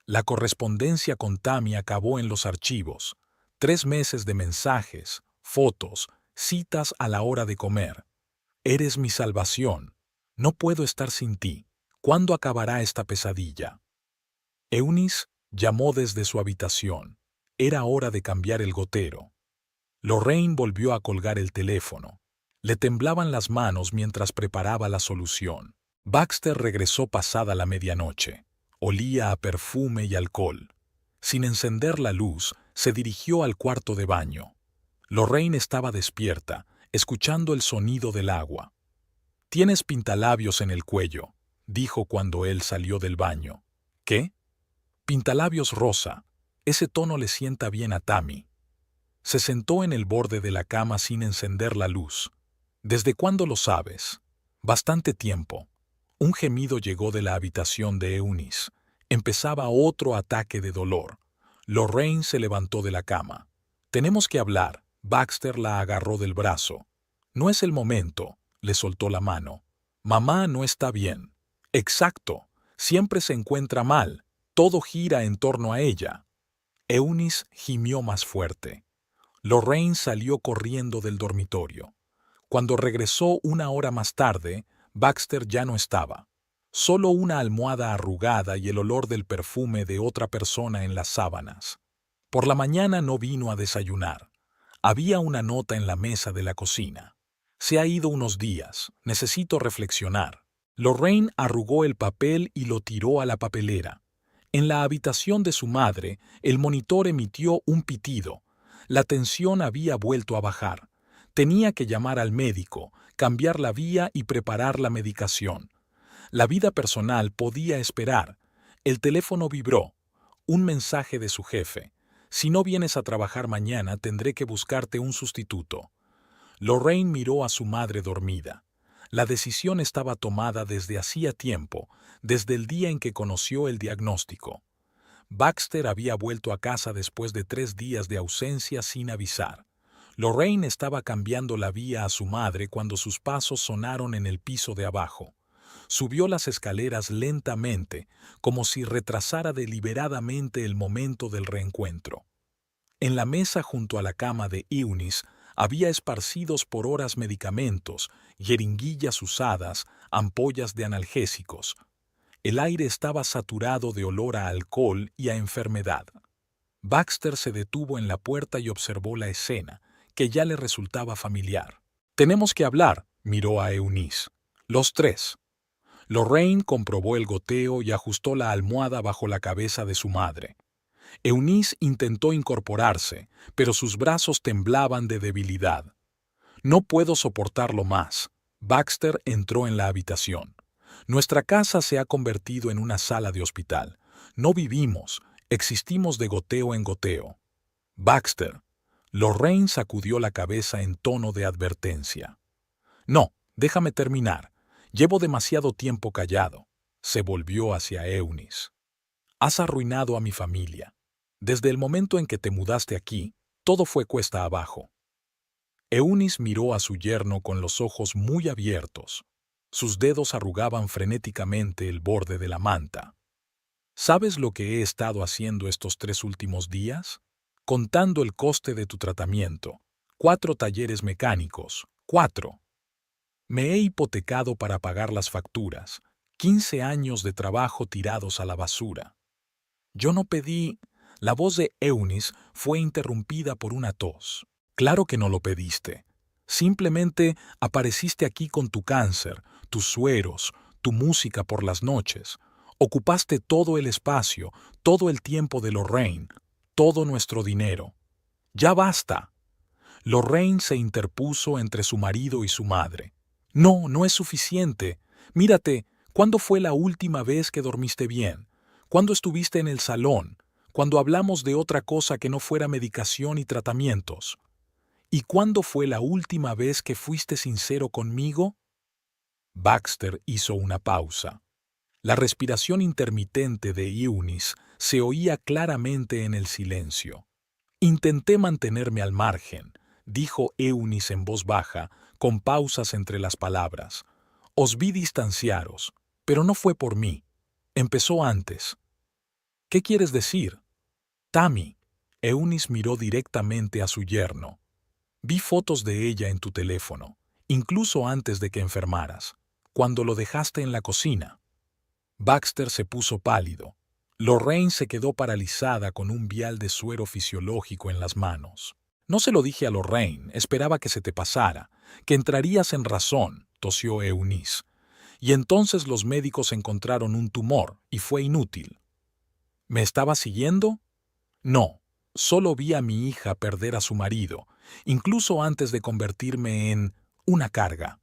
La correspondencia con Tammy acabó en los archivos. 3 meses de mensajes, fotos, citas a la hora de comer. «Eres mi salvación». No puedo estar sin ti. ¿Cuándo acabará esta pesadilla? Eunice llamó desde su habitación. Era hora de cambiar el gotero. Lorraine volvió a colgar el teléfono. Le temblaban las manos mientras preparaba la solución. Baxter regresó pasada la medianoche. Olía a perfume y alcohol. Sin encender la luz, se dirigió al cuarto de baño. Lorraine estaba despierta, escuchando el sonido del agua. «Tienes pintalabios en el cuello», dijo cuando él salió del baño. «¿Qué?» «Pintalabios rosa. Ese tono le sienta bien a Tammy». Se sentó en el borde de la cama sin encender la luz. «¿Desde cuándo lo sabes?» «Bastante tiempo». Un gemido llegó de la habitación de Eunice. Empezaba otro ataque de dolor. Lorraine se levantó de la cama. «Tenemos que hablar». Baxter la agarró del brazo. «No es el momento», le soltó la mano. «Mamá no está bien». «Exacto. Siempre se encuentra mal. Todo gira en torno a ella». Eunice gimió más fuerte. Lorraine salió corriendo del dormitorio. Cuando regresó una hora más tarde, Baxter ya no estaba. Solo una almohada arrugada y el olor del perfume de otra persona en las sábanas. Por la mañana no vino a desayunar. Había una nota en la mesa de la cocina. «Se ha ido unos días. Necesito reflexionar». Lorraine arrugó el papel y lo tiró a la papelera. En la habitación de su madre, el monitor emitió un pitido. La tensión había vuelto a bajar. Tenía que llamar al médico, cambiar la vía y preparar la medicación. La vida personal podía esperar. El teléfono vibró. Un mensaje de su jefe. «Si no vienes a trabajar mañana, tendré que buscarte un sustituto». Lorraine miró a su madre dormida. La decisión estaba tomada desde hacía tiempo, desde el día en que conoció el diagnóstico. Baxter había vuelto a casa después de 3 días de ausencia sin avisar. Lorraine estaba cambiando la vía a su madre cuando sus pasos sonaron en el piso de abajo. Subió las escaleras lentamente, como si retrasara deliberadamente el momento del reencuentro. En la mesa junto a la cama de Eunice había esparcidos por horas medicamentos, jeringuillas usadas, ampollas de analgésicos. El aire estaba saturado de olor a alcohol y a enfermedad. Baxter se detuvo en la puerta y observó la escena, que ya le resultaba familiar. «Tenemos que hablar», miró a Eunice. «Los tres». Lorraine comprobó el goteo y ajustó la almohada bajo la cabeza de su madre. Eunice intentó incorporarse, pero sus brazos temblaban de debilidad. «No puedo soportarlo más». Baxter entró en la habitación. «Nuestra casa se ha convertido en una sala de hospital. No vivimos, existimos de goteo en goteo». «Baxter». Lorraine sacudió la cabeza en tono de advertencia. «No, déjame terminar. Llevo demasiado tiempo callado». Se volvió hacia Eunice. «Has arruinado a mi familia. Desde el momento en que te mudaste aquí, todo fue cuesta abajo». Eunice miró a su yerno con los ojos muy abiertos. Sus dedos arrugaban frenéticamente el borde de la manta. «¿Sabes lo que he estado haciendo estos 3 últimos días? Contando el coste de tu tratamiento. 4 talleres mecánicos. 4. Me he hipotecado para pagar las facturas. 15 años de trabajo tirados a la basura». «Yo no pedí». La voz de Eunice fue interrumpida por una tos. «Claro que no lo pediste. Simplemente apareciste aquí con tu cáncer, tus sueros, tu música por las noches. Ocupaste todo el espacio, todo el tiempo de Lorraine, todo nuestro dinero. ¡Ya basta!». Lorraine se interpuso entre su marido y su madre. «No, no es suficiente. Mírate, ¿cuándo fue la última vez que dormiste bien? ¿Cuándo estuviste en el salón? Cuando hablamos de otra cosa que no fuera medicación y tratamientos. ¿Y cuándo fue la última vez que fuiste sincero conmigo?». Baxter hizo una pausa. La respiración intermitente de Eunice se oía claramente en el silencio. «Intenté mantenerme al margen», dijo Eunice en voz baja, con pausas entre las palabras. «Os vi distanciaros, pero no fue por mí. Empezó antes». «¿Qué quieres decir?». «Tammy». Eunice miró directamente a su yerno. «Vi fotos de ella en tu teléfono, incluso antes de que enfermaras. cuando lo dejaste en la cocina. Baxter se puso pálido. Lorraine se quedó paralizada con un vial de suero fisiológico en las manos. No se lo dije a Lorraine, esperaba que se te pasara, que entrarías en razón, tosió Eunice. Y entonces los médicos encontraron un tumor y fue inútil. ¿Me estabas siguiendo? No, solo vi a mi hija perder a su marido, incluso antes de convertirme en una carga.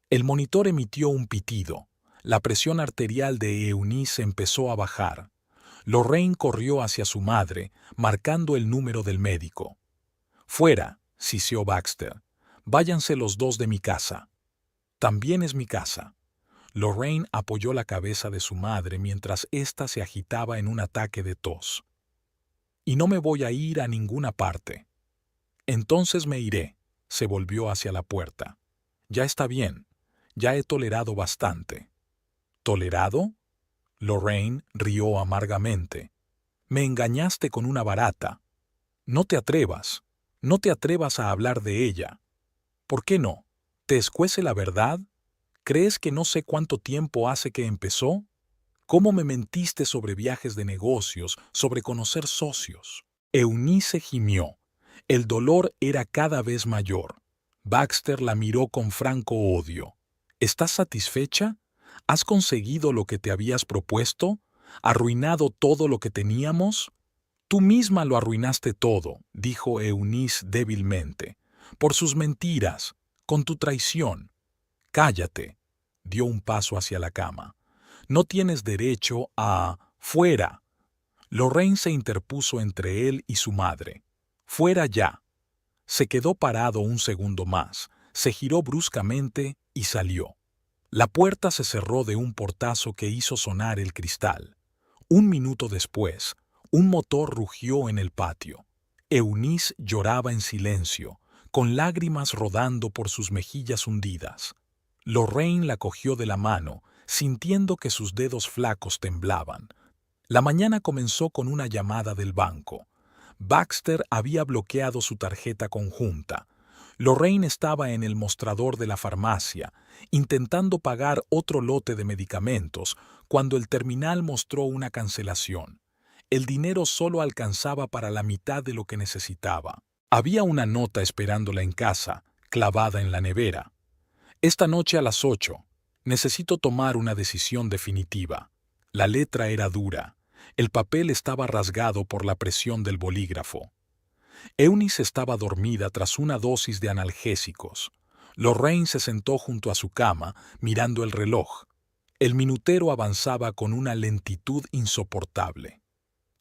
El monitor emitió un pitido. La presión arterial de Eunice empezó a bajar. Lorraine corrió hacia su madre, marcando el número del médico. «Fuera», siseó Baxter. «Váyanse los dos de mi casa». «También es mi casa». Lorraine apoyó la cabeza de su madre mientras ésta se agitaba en un ataque de tos. «Y no me voy a ir a ninguna parte». «Entonces me iré», se volvió hacia la puerta. «Ya está bien, ya he tolerado bastante». ¿Tolerado? Lorraine rió amargamente. «Me engañaste con una barata. No te atrevas a hablar de ella». «¿Por qué no? ¿Te escuece la verdad? ¿Crees que no sé cuánto tiempo hace que empezó? ¿Cómo me mentiste sobre viajes de negocios, sobre conocer socios?» Eunice gimió. El dolor era cada vez mayor. Baxter la miró con franco odio. «¿Estás satisfecha? ¿Has conseguido lo que te habías propuesto? ¿Arruinado todo lo que teníamos?» «Tú misma lo arruinaste todo», dijo Eunice débilmente. «Por sus mentiras, con tu traición». «Cállate», dio un paso hacia la cama. «No tienes derecho a... ¡Fuera!». Lorraine se interpuso entre él y su madre. «Fuera ya». Se quedó parado un segundo más, se giró bruscamente y salió. La puerta se cerró de un portazo que hizo sonar el cristal. Un minuto después, un motor rugió en el patio. Eunice lloraba en silencio, con lágrimas rodando por sus mejillas hundidas. Lorraine la cogió de la mano, sintiendo que sus dedos flacos temblaban. La mañana comenzó con una llamada del banco. Baxter había bloqueado su tarjeta conjunta. Lorraine estaba en el mostrador de la farmacia, intentando pagar otro lote de medicamentos, cuando el terminal mostró una cancelación. El dinero solo alcanzaba para la mitad de lo que necesitaba. Había una nota esperándola en casa, clavada en la nevera. «Esta noche a las 8. Necesito tomar una decisión definitiva». La letra era dura. El papel estaba rasgado por la presión del bolígrafo. Eunice estaba dormida tras una dosis de analgésicos. Lorraine se sentó junto a su cama, mirando el reloj. El minutero avanzaba con una lentitud insoportable.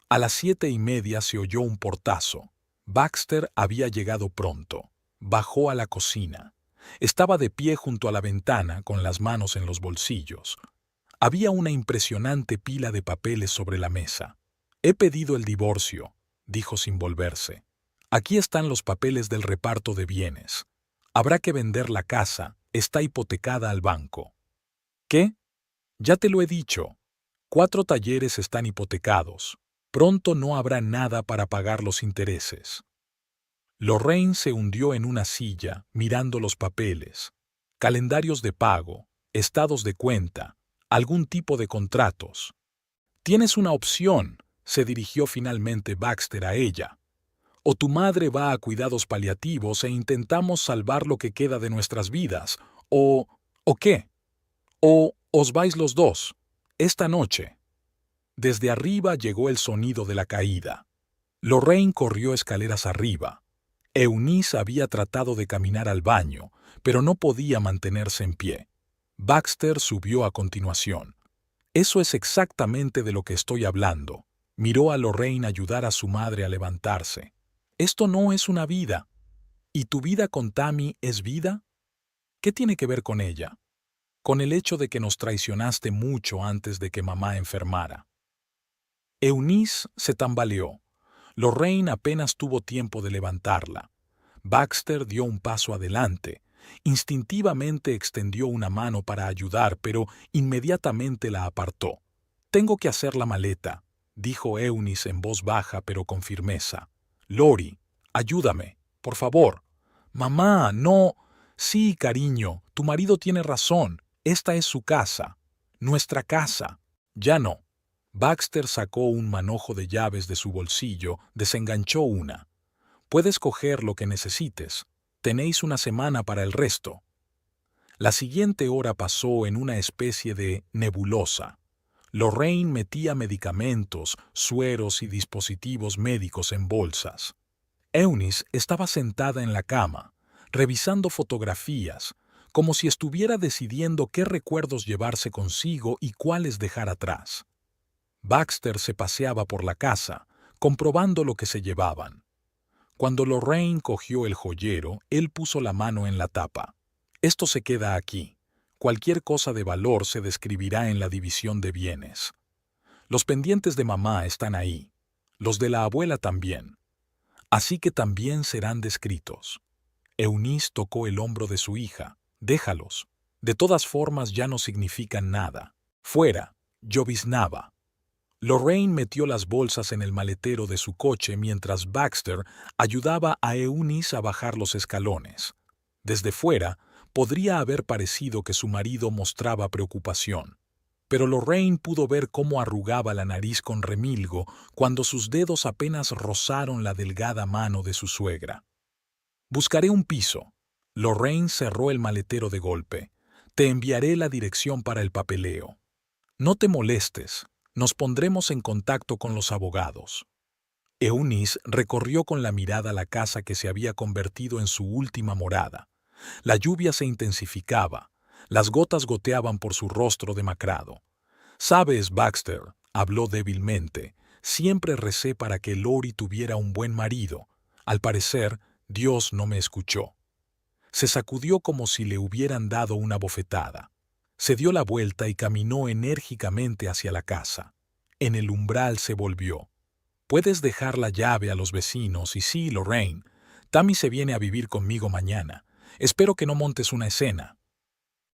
A las 7:30 se oyó un portazo. Baxter había llegado pronto. Bajó a la cocina. Estaba de pie junto a la ventana, con las manos en los bolsillos. Había una impresionante pila de papeles sobre la mesa. «He pedido el divorcio», dijo sin volverse. «Aquí están los papeles del reparto de bienes. Habrá que vender la casa, está hipotecada al banco». «¿Qué? Ya te lo he dicho. 4 talleres están hipotecados. Pronto no habrá nada para pagar los intereses». Lorraine se hundió en una silla, mirando los papeles. Calendarios de pago, estados de cuenta, algún tipo de contratos. «Tienes una opción», se dirigió finalmente Baxter a ella. «O tu madre va a cuidados paliativos e intentamos salvar lo que queda de nuestras vidas, ¿o qué? ¿O os vais los dos, esta noche?» Desde arriba llegó el sonido de la caída. Lorraine corrió escaleras arriba. Eunice había tratado de caminar al baño, pero no podía mantenerse en pie. Baxter subió a continuación. «Eso es exactamente de lo que estoy hablando». Miró a Lorraine ayudar a su madre a levantarse. «Esto no es una vida. ¿Y tu vida con Tammy es vida? ¿Qué tiene que ver con ella? Con el hecho de que nos traicionaste mucho antes de que mamá enfermara». Eunice se tambaleó. Lorraine apenas tuvo tiempo de levantarla. Baxter dio un paso adelante. Instintivamente extendió una mano para ayudar, pero inmediatamente la apartó. «Tengo que hacer la maleta», dijo Eunice en voz baja pero con firmeza. «Lori, ayúdame, por favor». «Mamá, no». «Sí, cariño, tu marido tiene razón. Esta es su casa. Nuestra casa. Ya no. Baxter sacó un manojo de llaves de su bolsillo, desenganchó una. Puedes coger lo que necesites. Tenéis una semana para el resto. La siguiente hora pasó en una especie de nebulosa. Lorraine metía medicamentos, sueros y dispositivos médicos en bolsas. Eunice estaba sentada en la cama, revisando fotografías, como si estuviera decidiendo qué recuerdos llevarse consigo y cuáles dejar atrás. Baxter se paseaba por la casa, comprobando lo que se llevaban. Cuando Lorraine cogió el joyero, él puso la mano en la tapa. Esto se queda aquí. Cualquier cosa de valor se describirá en la división de bienes. Los pendientes de mamá están ahí. Los de la abuela también. Así que también serán descritos. Eunice tocó el hombro de su hija. Déjalos. De todas formas ya no significan nada. Fuera. Lloviznaba. Lorraine metió las bolsas en el maletero de su coche mientras Baxter ayudaba a Eunice a bajar los escalones. Desde fuera, podría haber parecido que su marido mostraba preocupación, pero Lorraine pudo ver cómo arrugaba la nariz con remilgo cuando sus dedos apenas rozaron la delgada mano de su suegra. Buscaré un piso. Lorraine cerró el maletero de golpe. Te enviaré la dirección para el papeleo. No te molestes. Nos pondremos en contacto con los abogados. Eunice recorrió con la mirada la casa que se había convertido en su última morada. La lluvia se intensificaba. Las gotas goteaban por su rostro demacrado. «Sabes, Baxter», habló débilmente, «siempre recé para que Lori tuviera un buen marido. Al parecer, Dios no me escuchó». Se sacudió como si le hubieran dado una bofetada. Se dio la vuelta y caminó enérgicamente hacia la casa. En el umbral se volvió. «Puedes dejar la llave a los vecinos y sí, Lorraine, Tammy se viene a vivir conmigo mañana. Espero que no montes una escena».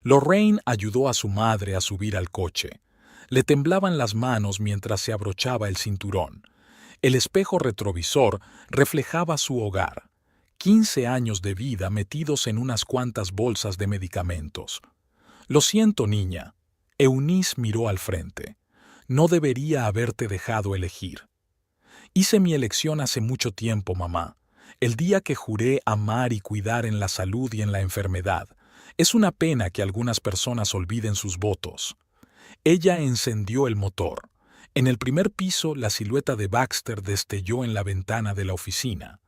Lorraine ayudó a su madre a subir al coche. Le temblaban las manos mientras se abrochaba el cinturón. El espejo retrovisor reflejaba su hogar. 15 años de vida metidos en unas cuantas bolsas de medicamentos. «Lo siento, niña». Eunice miró al frente. «No debería haberte dejado elegir». «Hice mi elección hace mucho tiempo, mamá. El día que juré amar y cuidar en la salud y en la enfermedad. Es una pena que algunas personas olviden sus votos». Ella encendió el motor. En el primer piso, la silueta de Baxter destelló en la ventana de la oficina.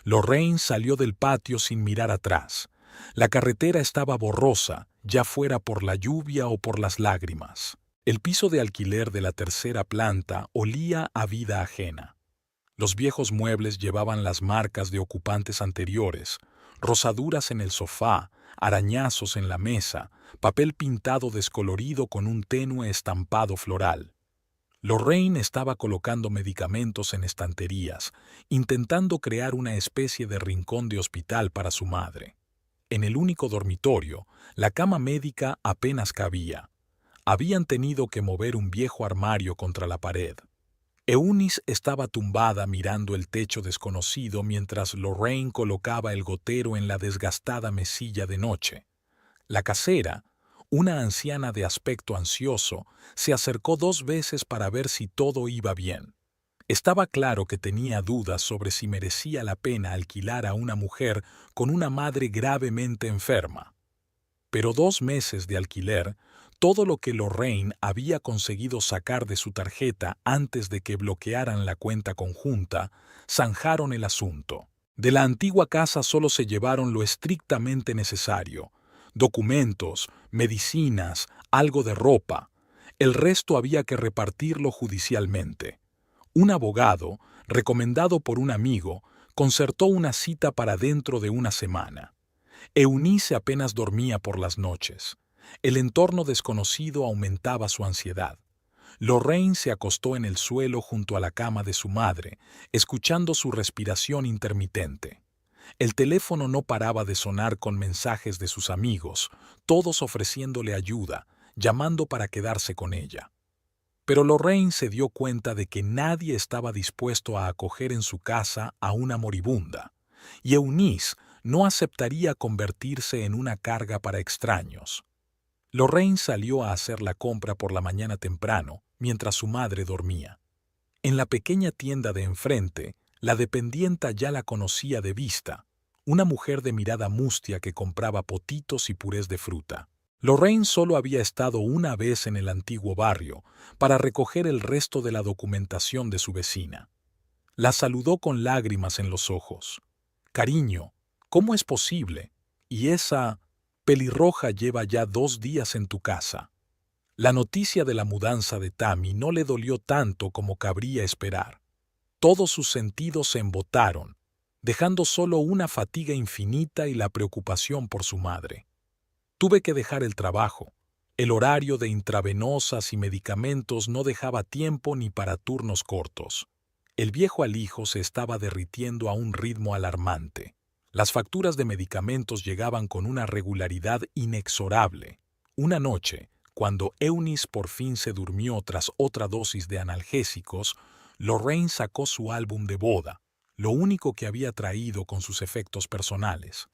Lorraine salió del patio sin mirar atrás. La carretera estaba borrosa, ya fuera por la lluvia o por las lágrimas. El piso de alquiler de la tercera planta olía a vida ajena. Los viejos muebles llevaban las marcas de ocupantes anteriores, rosaduras en el sofá, arañazos en la mesa, papel pintado descolorido con un tenue estampado floral. Lorraine estaba colocando medicamentos en estanterías, intentando crear una especie de rincón de hospital para su madre. En el único dormitorio, la cama médica apenas cabía. Habían tenido que mover un viejo armario contra la pared. Eunice estaba tumbada mirando el techo desconocido mientras Lorraine colocaba el gotero en la desgastada mesilla de noche. La casera, una anciana de aspecto ansioso, se acercó 2 veces para ver si todo iba bien. Estaba claro que tenía dudas sobre si merecía la pena alquilar a una mujer con una madre gravemente enferma. Pero 2 meses de alquiler, todo lo que Lorraine había conseguido sacar de su tarjeta antes de que bloquearan la cuenta conjunta, zanjaron el asunto. De la antigua casa solo se llevaron lo estrictamente necesario: documentos, medicinas, algo de ropa. El resto había que repartirlo judicialmente. Un abogado, recomendado por un amigo, concertó una cita para dentro de una semana. Eunice apenas dormía por las noches. El entorno desconocido aumentaba su ansiedad. Lorraine se acostó en el suelo junto a la cama de su madre, escuchando su respiración intermitente. El teléfono no paraba de sonar con mensajes de sus amigos, todos ofreciéndole ayuda, llamando para quedarse con ella. Pero Lorraine se dio cuenta de que nadie estaba dispuesto a acoger en su casa a una moribunda, y Eunice no aceptaría convertirse en una carga para extraños. Lorraine salió a hacer la compra por la mañana temprano, mientras su madre dormía. En la pequeña tienda de enfrente, la dependienta ya la conocía de vista, una mujer de mirada mustia que compraba potitos y purés de fruta. Lorraine solo había estado una vez en el antiguo barrio para recoger el resto de la documentación de su vecina. La saludó con lágrimas en los ojos. «Cariño, ¿cómo es posible? Y esa pelirroja lleva ya 2 días en tu casa». La noticia de la mudanza de Tammy no le dolió tanto como cabría esperar. Todos sus sentidos se embotaron, dejando solo una fatiga infinita y la preocupación por su madre. Tuve que dejar el trabajo. El horario de intravenosas y medicamentos no dejaba tiempo ni para turnos cortos. El viejo alijo se estaba derritiendo a un ritmo alarmante. Las facturas de medicamentos llegaban con una regularidad inexorable. Una noche, cuando Eunice por fin se durmió tras otra dosis de analgésicos, Lorraine sacó su álbum de boda, lo único que había traído con sus efectos personales.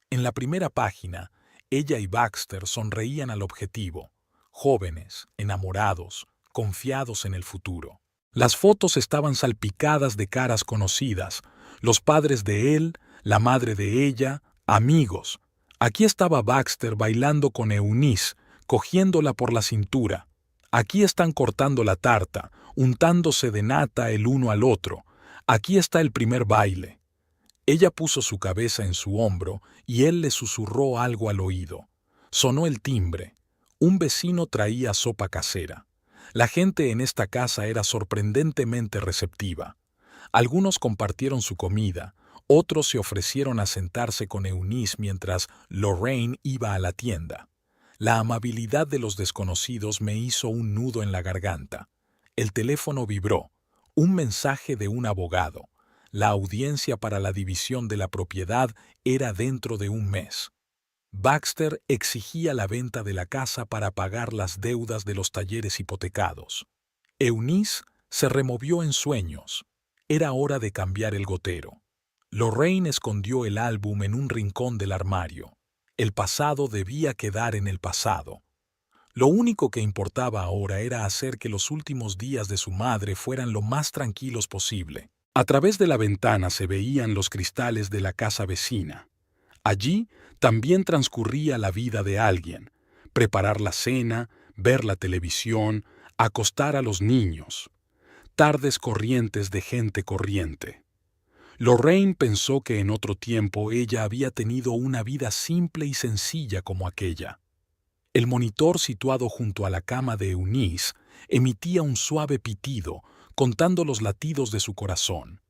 En la primera página, ella y Baxter sonreían al objetivo, jóvenes, enamorados, confiados en el futuro. Las fotos estaban salpicadas de caras conocidas, los padres de él, la madre de ella, amigos. Aquí estaba Baxter bailando con Eunice, cogiéndola por la cintura. Aquí están cortando la tarta, untándose de nata el uno al otro. Aquí está el primer baile. Ella puso su cabeza en su hombro y él le susurró algo al oído. Sonó el timbre. Un vecino traía sopa casera. La gente en esta casa era sorprendentemente receptiva. Algunos compartieron su comida, otros se ofrecieron a sentarse con Eunice mientras Lorraine iba a la tienda. La amabilidad de los desconocidos me hizo un nudo en la garganta. El teléfono vibró. Un mensaje de un abogado. La audiencia para la división de la propiedad era dentro de un mes. Baxter exigía la venta de la casa para pagar las deudas de los talleres hipotecados. Eunice se removió en sueños. Era hora de cambiar el gotero. Lorraine escondió el álbum en un rincón del armario. El pasado debía quedar en el pasado. Lo único que importaba ahora era hacer que los últimos días de su madre fueran lo más tranquilos posible. A través de la ventana se veían los cristales de la casa vecina. Allí también transcurría la vida de alguien: preparar la cena, ver la televisión, acostar a los niños. Tardes corrientes de gente corriente. Lorraine pensó que en otro tiempo ella había tenido una vida simple y sencilla como aquella. El monitor situado junto a la cama de Eunice emitía un suave pitido, contando los latidos de su corazón.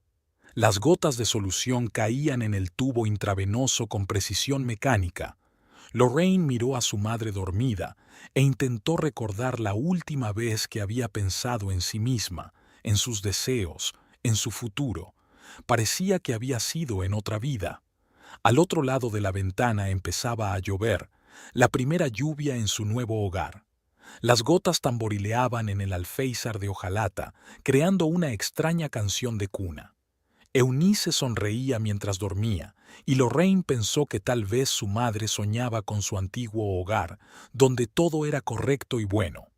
Las gotas de solución caían en el tubo intravenoso con precisión mecánica. Lorraine miró a su madre dormida e intentó recordar la última vez que había pensado en sí misma, en sus deseos, en su futuro. Parecía que había sido en otra vida. Al otro lado de la ventana empezaba a llover, la primera lluvia en su nuevo hogar. Las gotas tamborileaban en el alféizar de hojalata, creando una extraña canción de cuna. Eunice sonreía mientras dormía, y Lorraine pensó que tal vez su madre soñaba con su antiguo hogar, donde todo era correcto y bueno,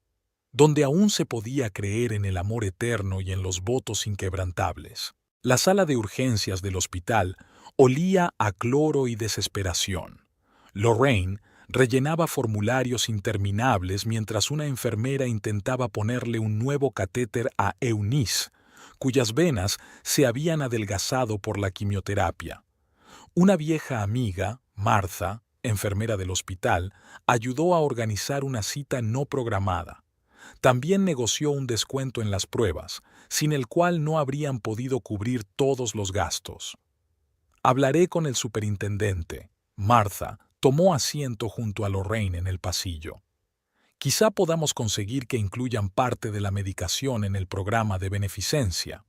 donde aún se podía creer en el amor eterno y en los votos inquebrantables. La sala de urgencias del hospital olía a cloro y desesperación. Lorraine rellenaba formularios interminables mientras una enfermera intentaba ponerle un nuevo catéter a Eunice, cuyas venas se habían adelgazado por la quimioterapia. Una vieja amiga, Martha, enfermera del hospital, ayudó a organizar una cita no programada. También negoció un descuento en las pruebas, sin el cual no habrían podido cubrir todos los gastos. Hablaré con el superintendente. Martha tomó asiento junto a Lorraine en el pasillo. Quizá podamos conseguir que incluyan parte de la medicación en el programa de beneficencia.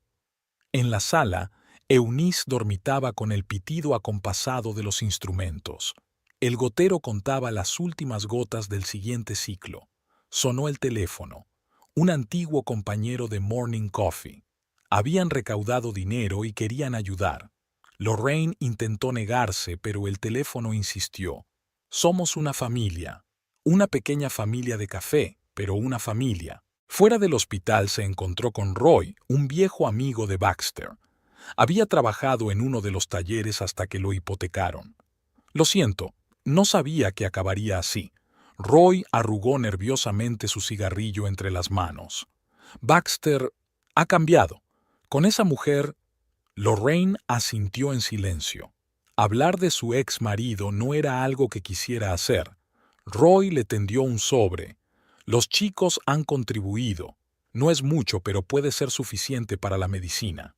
En la sala, Eunice dormitaba con el pitido acompasado de los instrumentos. El gotero contaba las últimas gotas del siguiente ciclo. Sonó el teléfono. Un antiguo compañero de Morning Coffee. Habían recaudado dinero y querían ayudar. Lorraine intentó negarse, pero el teléfono insistió. «Somos una familia. Una pequeña familia de café, pero una familia. Fuera del hospital se encontró con Roy, un viejo amigo de Baxter. Había trabajado en uno de los talleres hasta que lo hipotecaron. Lo siento, no sabía que acabaría así. Roy arrugó nerviosamente su cigarrillo entre las manos. Baxter ha cambiado. Con esa mujer, Lorraine asintió en silencio. Hablar de su ex marido no era algo que quisiera hacer. Roy le tendió un sobre. Los chicos han contribuido. No es mucho, pero puede ser suficiente para la medicina.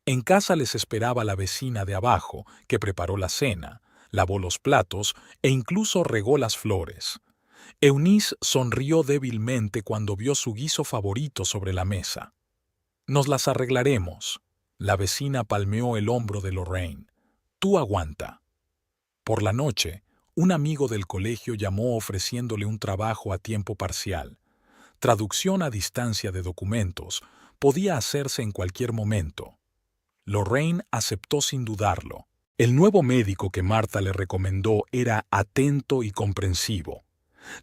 En casa les esperaba la vecina de abajo, que preparó la cena, lavó los platos e incluso regó las flores. Eunice sonrió débilmente cuando vio su guiso favorito sobre la mesa. Nos las arreglaremos. La vecina palmeó el hombro de Lorraine. Tú aguanta. Por la noche, un amigo del colegio llamó ofreciéndole un trabajo a tiempo parcial. Traducción a distancia de documentos podía hacerse en cualquier momento. Lorraine aceptó sin dudarlo. El nuevo médico que Marta le recomendó era atento y comprensivo.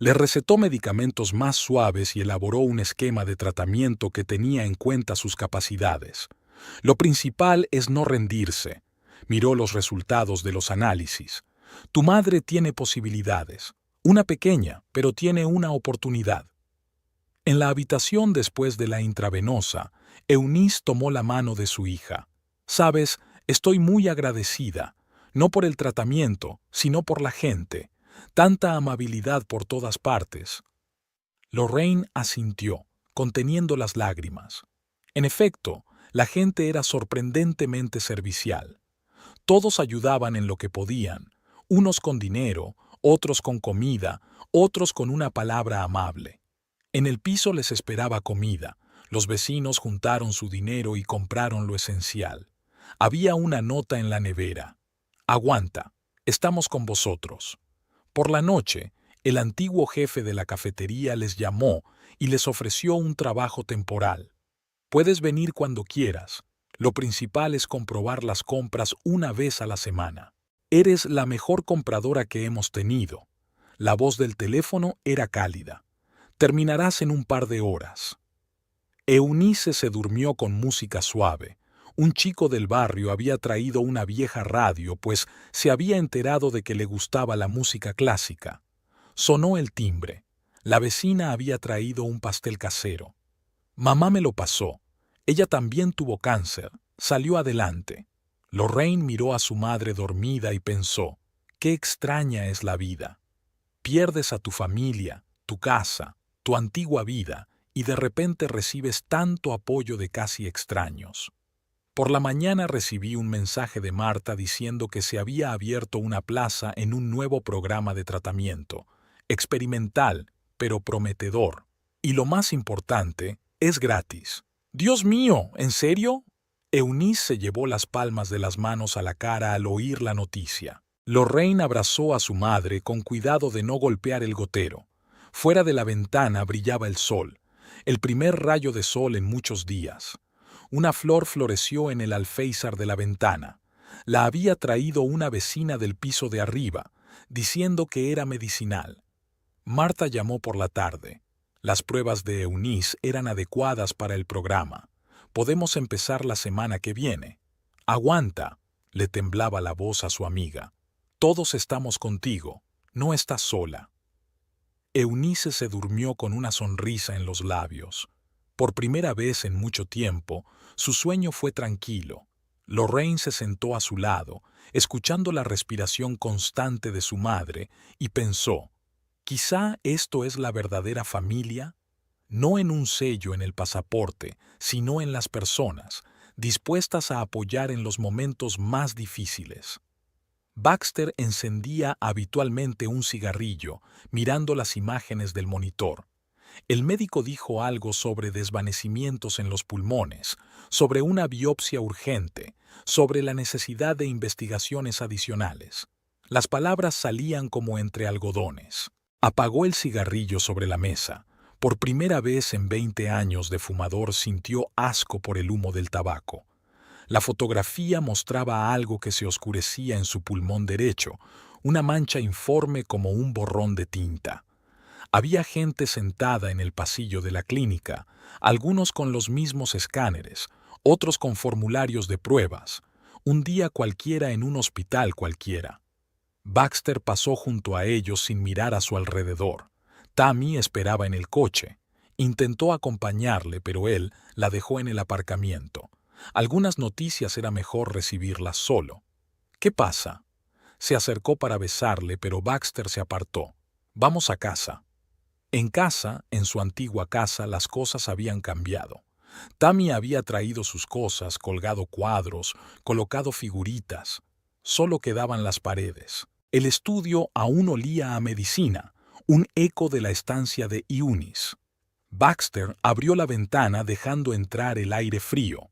Le recetó medicamentos más suaves y elaboró un esquema de tratamiento que tenía en cuenta sus capacidades. Lo principal es no rendirse. Miró los resultados de los análisis. Tu madre tiene posibilidades. Una pequeña, pero tiene una oportunidad. En la habitación después de la intravenosa, Eunice tomó la mano de su hija. Sabes, estoy muy agradecida, no por el tratamiento, sino por la gente. Tanta amabilidad por todas partes. Lorraine asintió, conteniendo las lágrimas. En efecto, la gente era sorprendentemente servicial. Todos ayudaban en lo que podían, unos con dinero, otros con comida, otros con una palabra amable. En el piso les esperaba comida. Los vecinos juntaron su dinero y compraron lo esencial. Había una nota en la nevera. Aguanta, estamos con vosotros. Por la noche, el antiguo jefe de la cafetería les llamó y les ofreció un trabajo temporal. Puedes venir cuando quieras. Lo principal es comprobar las compras una vez a la semana. Eres la mejor compradora que hemos tenido. La voz del teléfono era cálida. Terminarás en un par de horas. Eunice se durmió con música suave. Un chico del barrio había traído una vieja radio, pues se había enterado de que le gustaba la música clásica. Sonó el timbre. La vecina había traído un pastel casero. Mamá me lo pasó. Ella también tuvo cáncer. Salió adelante. Lorraine miró a su madre dormida y pensó, qué extraña es la vida. Pierdes a tu familia, tu casa, tu antigua vida, y de repente recibes tanto apoyo de casi extraños. Por la mañana recibí un mensaje de Marta diciendo que se había abierto una plaza en un nuevo programa de tratamiento, experimental, pero prometedor. Y lo más importante, es gratis. ¡Dios mío! ¿En serio? Eunice se llevó las palmas de las manos a la cara al oír la noticia. Lorraine abrazó a su madre con cuidado de no golpear el gotero. Fuera de la ventana brillaba el sol, el primer rayo de sol en muchos días. Una flor floreció en el alféizar de la ventana. La había traído una vecina del piso de arriba, diciendo que era medicinal. Marta llamó por la tarde. Las pruebas de Eunice eran adecuadas para el programa. Podemos empezar la semana que viene. Aguanta, le temblaba la voz a su amiga. Todos estamos contigo, no estás sola. Eunice se durmió con una sonrisa en los labios. Por primera vez en mucho tiempo, su sueño fue tranquilo. Lorraine se sentó a su lado, escuchando la respiración constante de su madre, y pensó, quizá esto es la verdadera familia, no en un sello en el pasaporte, sino en las personas, dispuestas a apoyar en los momentos más difíciles. Baxter encendía habitualmente un cigarrillo, mirando las imágenes del monitor. El médico dijo algo sobre desvanecimientos en los pulmones, sobre una biopsia urgente, sobre la necesidad de investigaciones adicionales. Las palabras salían como entre algodones. Apagó el cigarrillo sobre la mesa. Por primera vez en 20 años de fumador sintió asco por el humo del tabaco. La fotografía mostraba algo que se oscurecía en su pulmón derecho, una mancha informe como un borrón de tinta. Había gente sentada en el pasillo de la clínica, algunos con los mismos escáneres, otros con formularios de pruebas. Un día cualquiera en un hospital cualquiera. Baxter pasó junto a ellos sin mirar a su alrededor. Tammy esperaba en el coche. Intentó acompañarle, pero él la dejó en el aparcamiento. Algunas noticias era mejor recibirlas solo. ¿Qué pasa? Se acercó para besarle, pero Baxter se apartó. Vamos a casa. En casa, en su antigua casa, las cosas habían cambiado. Tammy había traído sus cosas, colgado cuadros, colocado figuritas. Solo quedaban las paredes. El estudio aún olía a medicina, un eco de la estancia de Eunice. Baxter abrió la ventana dejando entrar el aire frío.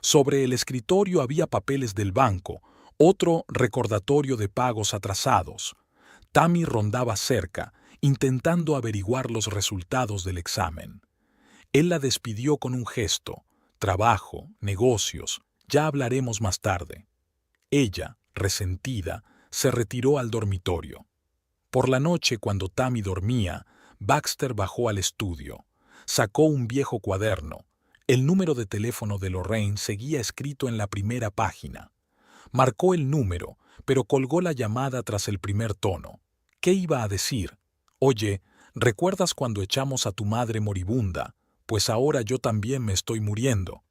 Sobre el escritorio había papeles del banco, otro recordatorio de pagos atrasados. Tammy rondaba cerca, intentando averiguar los resultados del examen. Él la despidió con un gesto. Trabajo, negocios, ya hablaremos más tarde. Ella, resentida, se retiró al dormitorio. Por la noche, cuando Tammy dormía, Baxter bajó al estudio. Sacó un viejo cuaderno. El número de teléfono de Lorraine seguía escrito en la primera página. Marcó el número, pero colgó la llamada tras el primer tono. ¿Qué iba a decir? Oye, ¿recuerdas cuando echamos a tu madre moribunda? Pues ahora yo también me estoy muriendo.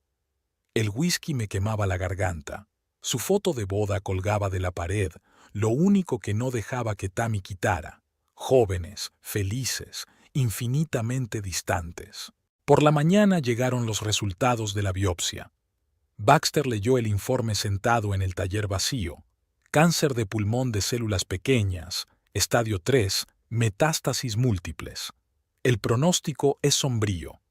El whisky me quemaba la garganta. Su foto de boda colgaba de la pared, lo único que no dejaba que Tammy quitara. Jóvenes, felices, infinitamente distantes. Por la mañana llegaron los resultados de la biopsia. Baxter leyó el informe sentado en el taller vacío. Cáncer de pulmón de células pequeñas, estadio 3, metástasis múltiples. El pronóstico es sombrío.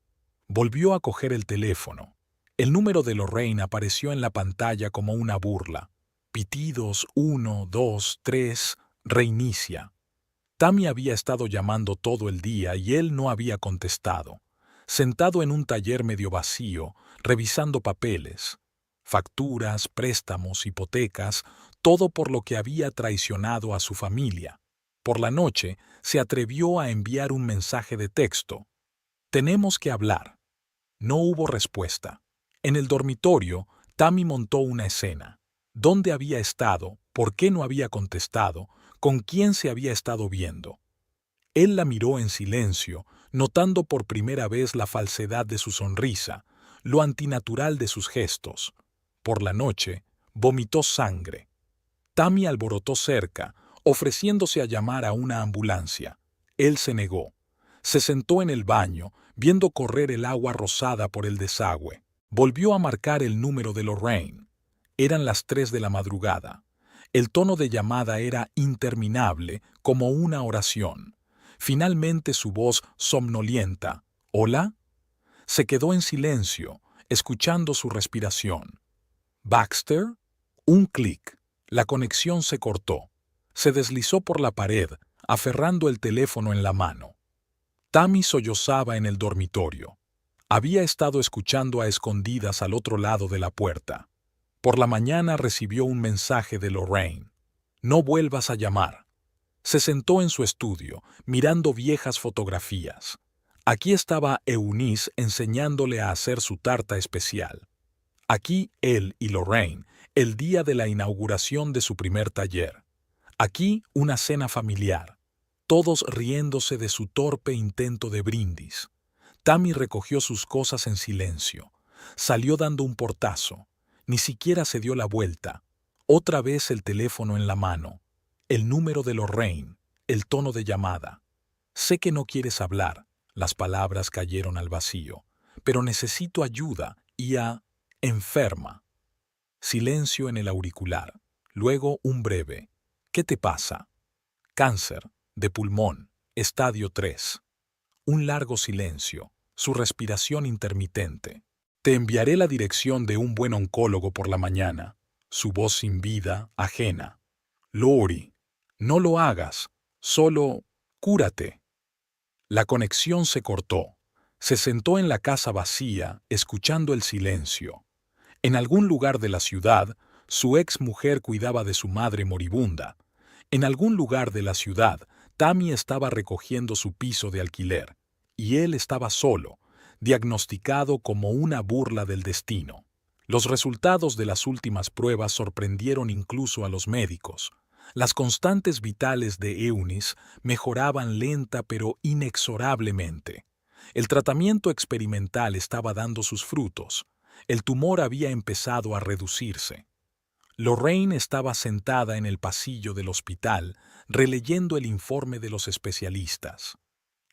Volvió a coger el teléfono. El número de Lorraine apareció en la pantalla como una burla. Pitidos 1, 2, 3, reinicia. Tammy había estado llamando todo el día y él no había contestado. Sentado en un taller medio vacío, revisando papeles, facturas, préstamos, hipotecas, todo por lo que había traicionado a su familia. Por la noche, se atrevió a enviar un mensaje de texto. Tenemos que hablar. No hubo respuesta. En el dormitorio, Tammy montó una escena. ¿Dónde había estado? ¿Por qué no había contestado? ¿Con quién se había estado viendo? Él la miró en silencio, notando por primera vez la falsedad de su sonrisa, lo antinatural de sus gestos. Por la noche, vomitó sangre. Tammy alborotó cerca, ofreciéndose a llamar a una ambulancia. Él se negó. Se sentó en el baño, viendo correr el agua rosada por el desagüe. Volvió a marcar el número de Lorraine. Eran las 3 de la madrugada. El tono de llamada era interminable, como una oración. Finalmente su voz somnolienta. ¿Hola? Se quedó en silencio, escuchando su respiración. ¿Baxter? Un clic. La conexión se cortó. Se deslizó por la pared, aferrando el teléfono en la mano. Tammy sollozaba en el dormitorio. Había estado escuchando a escondidas al otro lado de la puerta. Por la mañana recibió un mensaje de Lorraine. No vuelvas a llamar. Se sentó en su estudio, mirando viejas fotografías. Aquí estaba Eunice enseñándole a hacer su tarta especial. Aquí él y Lorraine, el día de la inauguración de su primer taller. Aquí una cena familiar, todos riéndose de su torpe intento de brindis. Tammy recogió sus cosas en silencio. Salió dando un portazo. Ni siquiera se dio la vuelta. Otra vez el teléfono en la mano. El número de Lorraine, el tono de llamada. Sé que no quieres hablar. Las palabras cayeron al vacío. Pero necesito ayuda y enferma. Silencio en el auricular. Luego un breve. ¿Qué te pasa? Cáncer de pulmón, estadio 3. Un largo silencio, su respiración intermitente. Te enviaré la dirección de un buen oncólogo por la mañana. Su voz sin vida, ajena. Lori, no lo hagas, solo cúrate. La conexión se cortó. Se sentó en la casa vacía, escuchando el silencio. En algún lugar de la ciudad, su ex mujer cuidaba de su madre moribunda. En algún lugar de la ciudad, Tammy estaba recogiendo su piso de alquiler, y él estaba solo, diagnosticado como una burla del destino. Los resultados de las últimas pruebas sorprendieron incluso a los médicos. Las constantes vitales de Eunice mejoraban lenta pero inexorablemente. El tratamiento experimental estaba dando sus frutos. El tumor había empezado a reducirse. Lorraine estaba sentada en el pasillo del hospital, releyendo el informe de los especialistas.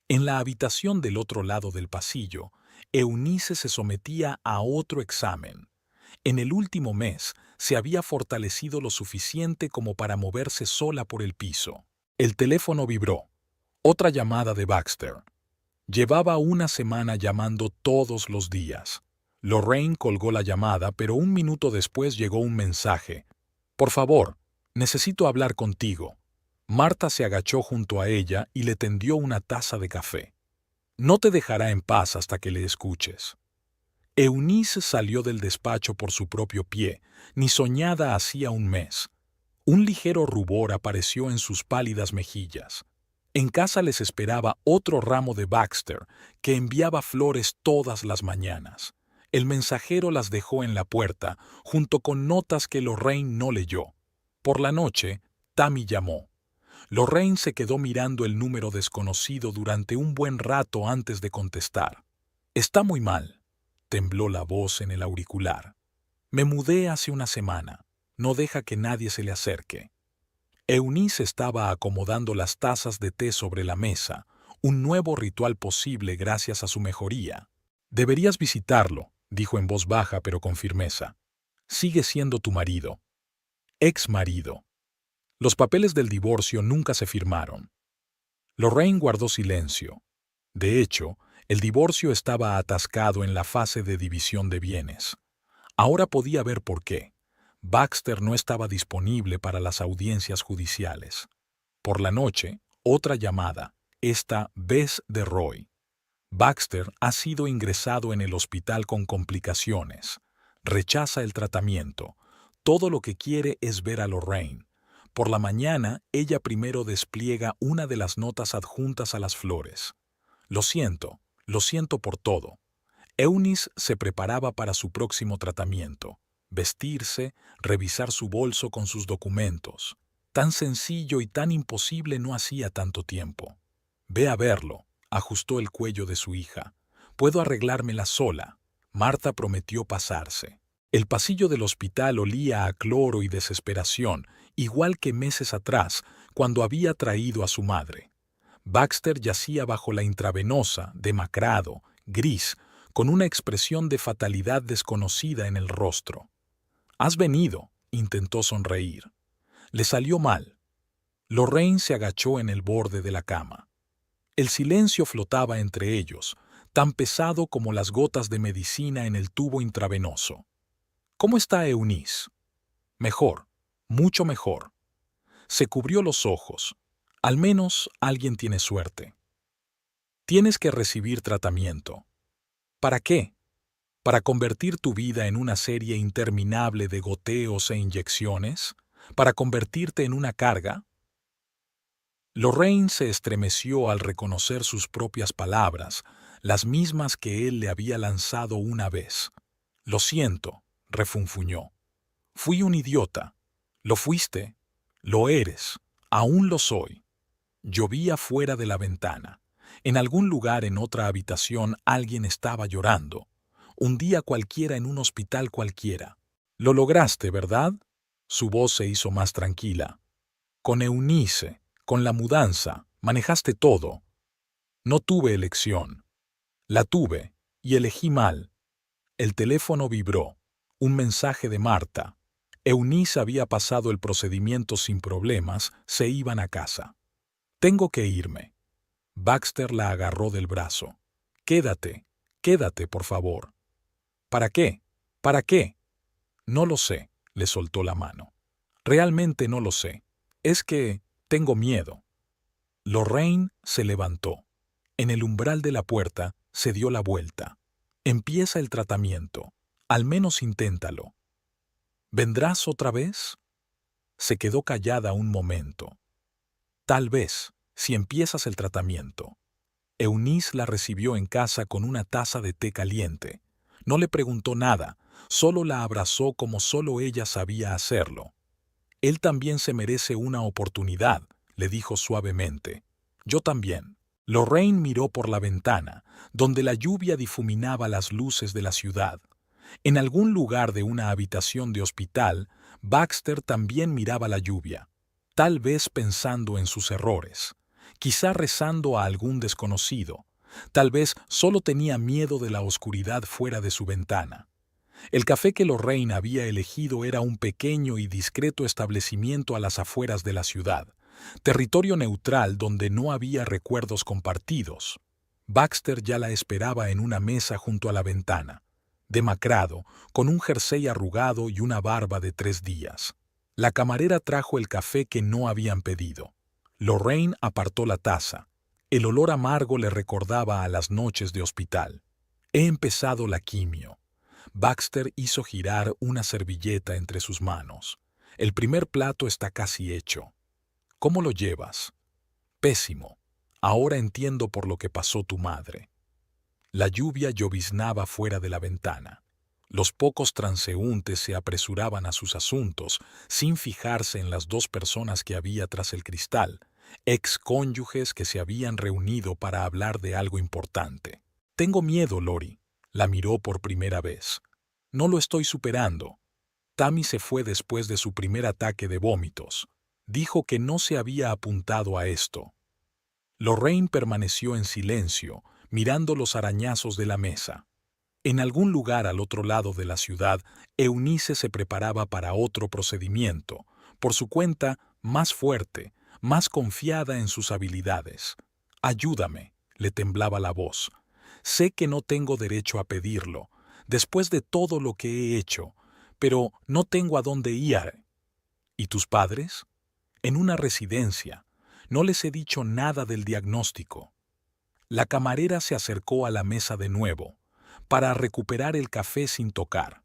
En la habitación del otro lado del pasillo, Eunice se sometía a otro examen. En el último mes, se había fortalecido lo suficiente como para moverse sola por el piso. El teléfono vibró. Otra llamada de Baxter. Llevaba una semana llamando todos los días. Lorraine colgó la llamada, pero un minuto después llegó un mensaje. «Por favor, necesito hablar contigo». Marta se agachó junto a ella y le tendió una taza de café. «No te dejará en paz hasta que le escuches». Eunice salió del despacho por su propio pie, ni soñada hacía un mes. Un ligero rubor apareció en sus pálidas mejillas. En casa les esperaba otro ramo de Baxter, que enviaba flores todas las mañanas. El mensajero las dejó en la puerta, junto con notas que Lorraine no leyó. Por la noche, Tammy llamó. Lorraine se quedó mirando el número desconocido durante un buen rato antes de contestar. «Está muy mal», tembló la voz en el auricular. «Me mudé hace una semana. No deja que nadie se le acerque». Eunice estaba acomodando las tazas de té sobre la mesa, un nuevo ritual posible gracias a su mejoría. «Deberías visitarlo», dijo en voz baja pero con firmeza. «Sigue siendo tu marido». Ex marido. Los papeles del divorcio nunca se firmaron. Lorraine guardó silencio. De hecho, el divorcio estaba atascado en la fase de división de bienes. Ahora podía ver por qué. Baxter no estaba disponible para las audiencias judiciales. Por la noche, otra llamada, esta vez de Roy. «Baxter ha sido ingresado en el hospital con complicaciones. Rechaza el tratamiento. Todo lo que quiere es ver a Lorraine». Por la mañana, ella primero despliega una de las notas adjuntas a las flores. Lo siento por todo». Eunice se preparaba para su próximo tratamiento. Vestirse, revisar su bolso con sus documentos. Tan sencillo y tan imposible no hacía tanto tiempo. «Ve a verlo», ajustó el cuello de su hija. «Puedo arreglármela sola». Marta prometió pasarse. El pasillo del hospital olía a cloro y desesperación, igual que meses atrás, cuando había traído a su madre. Baxter yacía bajo la intravenosa, demacrado, gris, con una expresión de fatalidad desconocida en el rostro. «Has venido», intentó sonreír. Le salió mal. Lorraine se agachó en el borde de la cama. El silencio flotaba entre ellos, tan pesado como las gotas de medicina en el tubo intravenoso. «¿Cómo está Eunice?» «Mejor, mucho mejor». Se cubrió los ojos. «Al menos alguien tiene suerte». «Tienes que recibir tratamiento». «¿Para qué?» «¿Para convertir tu vida en una serie interminable de goteos e inyecciones? ¿Para convertirte en una carga?» Lorraine se estremeció al reconocer sus propias palabras, las mismas que él le había lanzado una vez. «Lo siento», refunfuñó. «Fui un idiota». «Lo fuiste. Lo eres. Aún lo soy». Llovía fuera de la ventana. En algún lugar en otra habitación alguien estaba llorando. Un día cualquiera en un hospital cualquiera. «Lo lograste, ¿verdad?» Su voz se hizo más tranquila. «Con Eunice, con la mudanza, manejaste todo». «No tuve elección». «La tuve, y elegí mal». El teléfono vibró. Un mensaje de Marta. Eunice había pasado el procedimiento sin problemas, se iban a casa. «Tengo que irme». Baxter la agarró del brazo. «Quédate, quédate, por favor». «¿Para qué? ¿Para qué?» «No lo sé», le soltó la mano. «Realmente no lo sé. Es que tengo miedo». Lorraine se levantó. En el umbral de la puerta se dio la vuelta. «Empieza el tratamiento. Al menos inténtalo». «¿Vendrás otra vez?» Se quedó callada un momento. «Tal vez, si empiezas el tratamiento. Eunice la recibió en casa con una taza de té caliente. No le preguntó nada, solo la abrazó como solo ella sabía hacerlo. Él también se merece una oportunidad, le dijo suavemente. Yo también. Lorraine miró por la ventana, donde la lluvia difuminaba las luces de la ciudad. En algún lugar de una habitación de hospital, Baxter también miraba la lluvia, tal vez pensando en sus errores, quizá rezando a algún desconocido, tal vez solo tenía miedo de la oscuridad fuera de su ventana. El café que Lorraine había elegido era un pequeño y discreto establecimiento a las afueras de la ciudad, territorio neutral donde no había recuerdos compartidos. Baxter ya la esperaba en una mesa junto a la ventana, demacrado, con un jersey arrugado y una barba de 3 días. La camarera trajo el café que no habían pedido. Lorraine apartó la taza. El olor amargo le recordaba a las noches de hospital. He empezado la quimio. Baxter hizo girar una servilleta entre sus manos. El primer plato está casi hecho. ¿Cómo lo llevas? Pésimo. Ahora entiendo por lo que pasó tu madre. La lluvia lloviznaba fuera de la ventana. Los pocos transeúntes se apresuraban a sus asuntos, sin fijarse en las 2 personas que había tras el cristal, ex-cónyuges que se habían reunido para hablar de algo importante. Tengo miedo, Lori. La miró por primera vez. No lo estoy superando. Tammy se fue después de su primer ataque de vómitos. Dijo que no se había apuntado a esto. Lorraine permaneció en silencio, mirando los arañazos de la mesa. En algún lugar al otro lado de la ciudad, Eunice se preparaba para otro procedimiento, por su cuenta más fuerte, más confiada en sus habilidades. Ayúdame, le temblaba la voz. Sé que no tengo derecho a pedirlo, después de todo lo que he hecho, pero no tengo a dónde ir. ¿Y tus padres? En una residencia. No les he dicho nada del diagnóstico. La camarera se acercó a la mesa de nuevo, para recuperar el café sin tocar.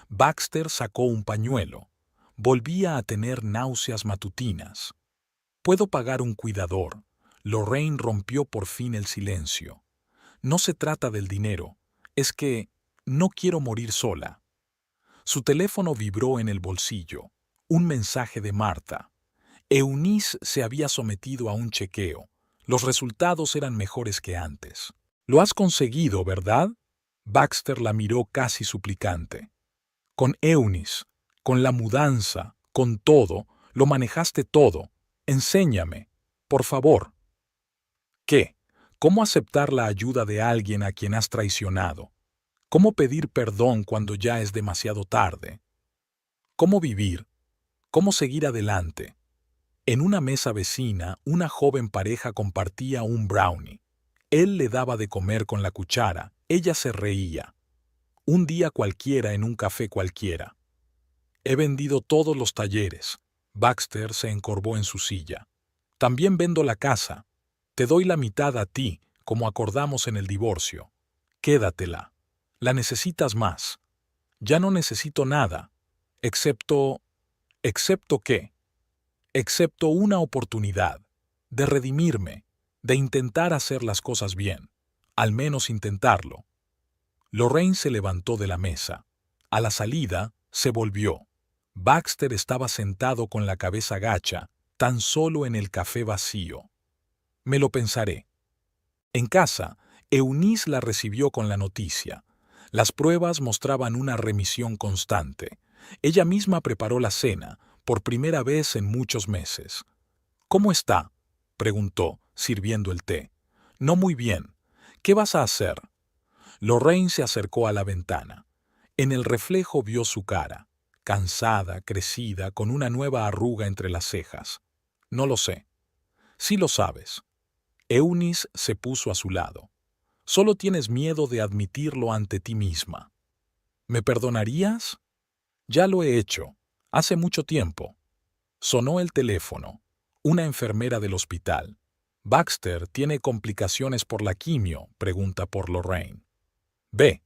Baxter sacó un pañuelo. Volvía a tener náuseas matutinas. «Puedo pagar un cuidador». Lorraine rompió por fin el silencio. «No se trata del dinero. Es que no quiero morir sola». Su teléfono vibró en el bolsillo. Un mensaje de Marta. Eunice se había sometido a un chequeo. Los resultados eran mejores que antes. «Lo has conseguido, ¿verdad?» Baxter la miró casi suplicante. «Con Eunice, con la mudanza, con todo, lo manejaste todo. Enséñame, por favor». «¿Qué? ¿Cómo aceptar la ayuda de alguien a quien has traicionado? ¿Cómo pedir perdón cuando ya es demasiado tarde? ¿Cómo vivir? ¿Cómo seguir adelante?» En una mesa vecina, una joven pareja compartía un brownie. Él le daba de comer con la cuchara, ella se reía. Un día cualquiera en un café cualquiera. «He vendido todos los talleres». Baxter se encorvó en su silla. «También vendo la casa. Te doy la mitad a ti, como acordamos en el divorcio. Quédatela. La necesitas más». «Ya no necesito nada. Excepto... ¿Excepto qué?» «Excepto una oportunidad. De redimirme. De intentar hacer las cosas bien. Al menos intentarlo». Lorraine se levantó de la mesa. A la salida, se volvió. Baxter estaba sentado con la cabeza gacha, tan solo en el café vacío. «Me lo pensaré». En casa, Eunice la recibió con la noticia. Las pruebas mostraban una remisión constante. Ella misma preparó la cena, por primera vez en muchos meses. «¿Cómo está?», preguntó, sirviendo el té. «No muy bien. ¿Qué vas a hacer?» Lorraine se acercó a la ventana. En el reflejo vio su cara, cansada, crecida, con una nueva arruga entre las cejas. «No lo sé». «Sí lo sabes». Eunice se puso a su lado. «Solo tienes miedo de admitirlo ante ti misma». «¿Me perdonarías?» «Ya lo he hecho. Hace mucho tiempo». Sonó el teléfono. Una enfermera del hospital. «Baxter tiene complicaciones por la quimio», pregunta por Lorraine. «Ve».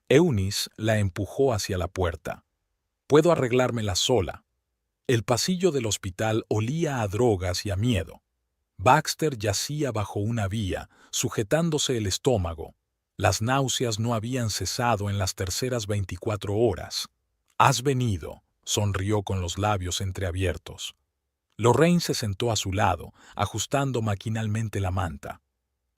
Eunice la empujó hacia la puerta. «Puedo arreglármela sola». El pasillo del hospital olía a drogas y a miedo. Baxter yacía bajo una vía, sujetándose el estómago. Las náuseas no habían cesado en las terceras 24 horas. «Has venido», sonrió con los labios entreabiertos. Lorraine se sentó a su lado, ajustando maquinalmente la manta,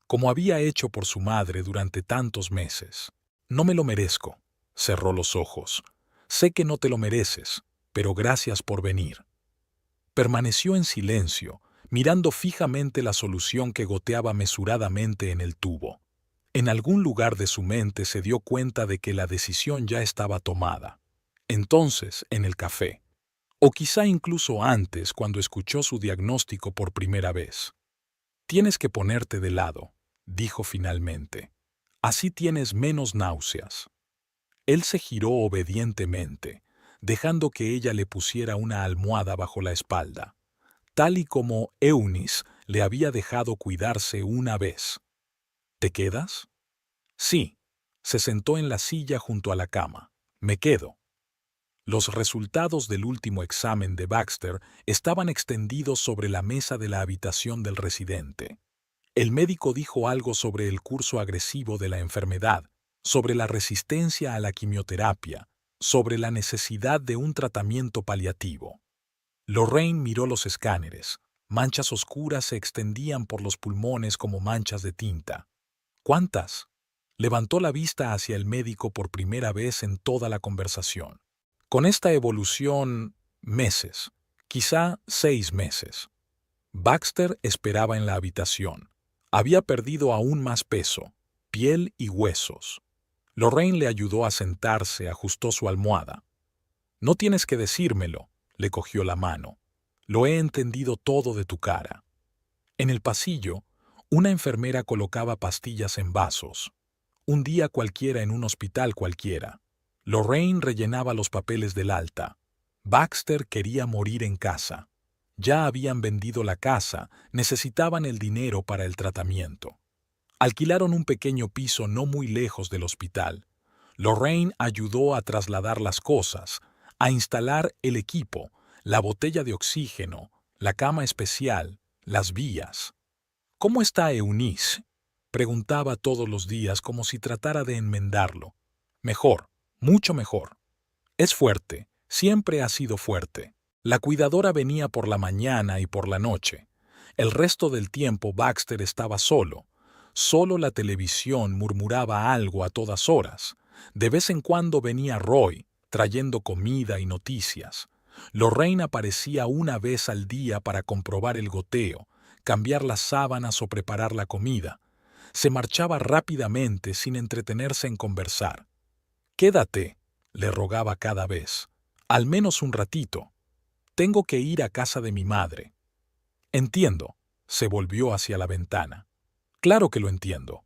como había hecho por su madre durante tantos meses. «No me lo merezco», cerró los ojos. «Sé que no te lo mereces, pero gracias por venir». Permaneció en silencio, mirando fijamente la solución que goteaba mesuradamente en el tubo. En algún lugar de su mente se dio cuenta de que la decisión ya estaba tomada. Entonces, en el café, o quizá incluso antes cuando escuchó su diagnóstico por primera vez. «Tienes que ponerte de lado», dijo finalmente. «Así tienes menos náuseas». Él se giró obedientemente, dejando que ella le pusiera una almohada bajo la espalda, tal y como Eunice le había dejado cuidarse una vez. «¿Te quedas?» «Sí». Se sentó en la silla junto a la cama. «Me quedo». Los resultados del último examen de Baxter estaban extendidos sobre la mesa de la habitación del residente. El médico dijo algo sobre el curso agresivo de la enfermedad, sobre la resistencia a la quimioterapia, sobre la necesidad de un tratamiento paliativo. Lorraine miró los escáneres. Manchas oscuras se extendían por los pulmones como manchas de tinta. «¿Cuántas?». Levantó la vista hacia el médico por primera vez en toda la conversación. «Con esta evolución, meses, quizá 6 meses». Baxter esperaba en la habitación. Había perdido aún más peso, piel y huesos. Lorraine le ayudó a sentarse, ajustó su almohada. «No tienes que decírmelo», le cogió la mano. «Lo he entendido todo de tu cara». En el pasillo, una enfermera colocaba pastillas en vasos. Un día cualquiera en un hospital cualquiera. Lorraine rellenaba los papeles del alta. Baxter quería morir en casa. Ya habían vendido la casa, necesitaban el dinero para el tratamiento. Alquilaron un pequeño piso no muy lejos del hospital. Lorraine ayudó a trasladar las cosas, a instalar el equipo, la botella de oxígeno, la cama especial, las vías. «¿Cómo está Eunice?», preguntaba todos los días como si tratara de enmendarlo. «Mejor, mucho mejor. Es fuerte, siempre ha sido fuerte». La cuidadora venía por la mañana y por la noche. El resto del tiempo Baxter estaba solo. Solo la televisión murmuraba algo a todas horas. De vez en cuando venía Roy, trayendo comida y noticias. Lorraine aparecía una vez al día para comprobar el goteo, cambiar las sábanas o preparar la comida. Se marchaba rápidamente sin entretenerse en conversar. «Quédate», le rogaba cada vez. «Al menos un ratito. Tengo que ir a casa de mi madre». «Entiendo», se volvió hacia la ventana. «Claro que lo entiendo».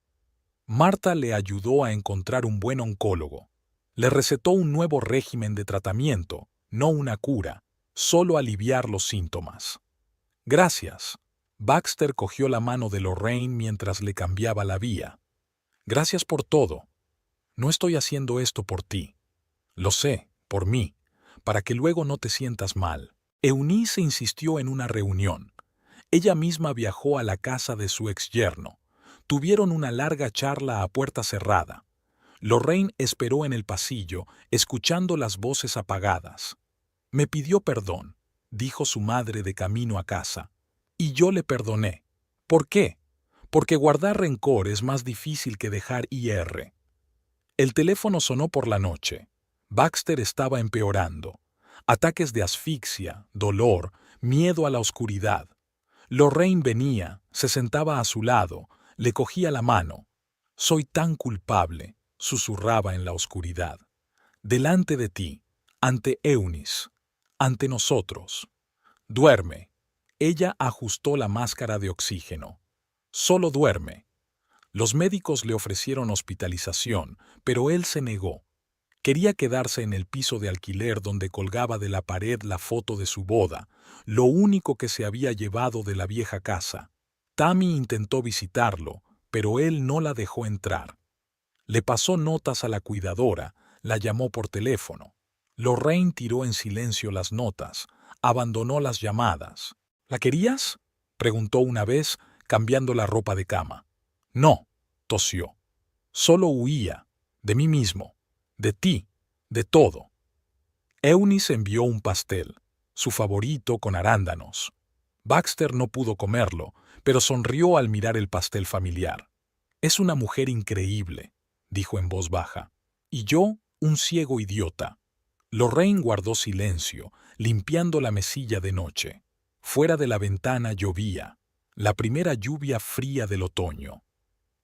Marta le ayudó a encontrar un buen oncólogo. Le recetó un nuevo régimen de tratamiento, no una cura, solo aliviar los síntomas. «Gracias». Baxter cogió la mano de Lorraine mientras le cambiaba la vía. «Gracias por todo. No estoy haciendo esto por ti. Lo sé, por mí, para que luego no te sientas mal». Eunice insistió en una reunión. Ella misma viajó a la casa de su exyerno. Tuvieron una larga charla a puerta cerrada. Lorraine esperó en el pasillo, escuchando las voces apagadas. «Me pidió perdón», dijo su madre de camino a casa. «Y yo le perdoné». «¿Por qué?». «Porque guardar rencor es más difícil que dejar ir». El teléfono sonó por la noche. Baxter estaba empeorando. Ataques de asfixia, dolor, miedo a la oscuridad. Lorraine venía, se sentaba a su lado, le cogía la mano. «Soy tan culpable», susurraba en la oscuridad. «Delante de ti, ante Eunice, ante nosotros. Duerme». Ella ajustó la máscara de oxígeno. «Solo duerme». Los médicos le ofrecieron hospitalización, pero él se negó. Quería quedarse en el piso de alquiler donde colgaba de la pared la foto de su boda, lo único que se había llevado de la vieja casa. Tammy intentó visitarlo, pero él no la dejó entrar. Le pasó notas a la cuidadora, la llamó por teléfono. Lorraine tiró en silencio las notas, abandonó las llamadas. «¿La querías?». preguntó una vez, cambiando la ropa de cama. No, tosió. Solo huía, de mí mismo, de ti, de todo. Eunice envió un pastel, su favorito con arándanos. Baxter no pudo comerlo, pero sonrió al mirar el pastel familiar. Es una mujer increíble, dijo en voz baja. Y yo, un ciego idiota. Lorraine guardó silencio, limpiando la mesilla de noche. Fuera de la ventana llovía, la primera lluvia fría del otoño.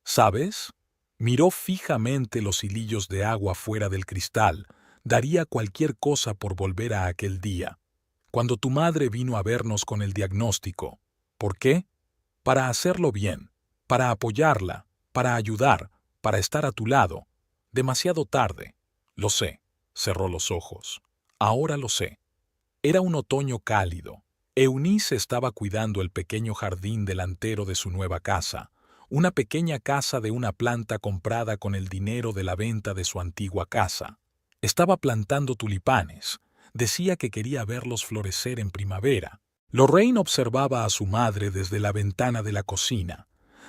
¿Sabes? Miró fijamente los hilillos de agua fuera del cristal. Daría cualquier cosa por volver a aquel día, cuando tu madre vino a vernos con el diagnóstico. ¿Por qué? Para hacerlo bien, para apoyarla, para ayudar, para estar a tu lado. Demasiado tarde. Lo sé. Cerró los ojos. Ahora lo sé. Era un otoño cálido. Eunice estaba cuidando el pequeño jardín delantero de su nueva casa, una pequeña casa de una planta comprada con el dinero de la venta de su antigua casa. Estaba plantando tulipanes. Decía que quería verlos florecer en primavera. Lorraine observaba a su madre desde la ventana de la cocina.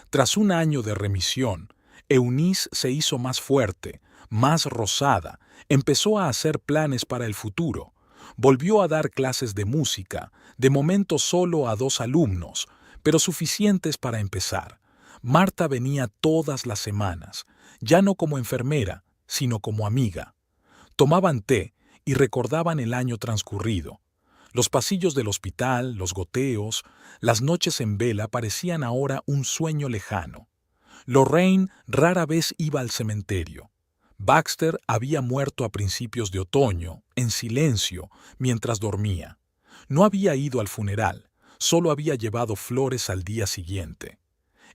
Tras un año de remisión, Eunice se hizo más fuerte, más rosada, empezó a hacer planes para el futuro. Volvió a dar clases de música, de momento solo a 2 alumnos, pero suficientes para empezar. Marta venía todas las semanas, ya no como enfermera, sino como amiga. Tomaban té y recordaban el año transcurrido. Los pasillos del hospital, los goteos, las noches en vela parecían ahora un sueño lejano. Lorraine rara vez iba al cementerio. Baxter había muerto a principios de otoño, en silencio, mientras dormía. No había ido al funeral, solo había llevado flores al día siguiente.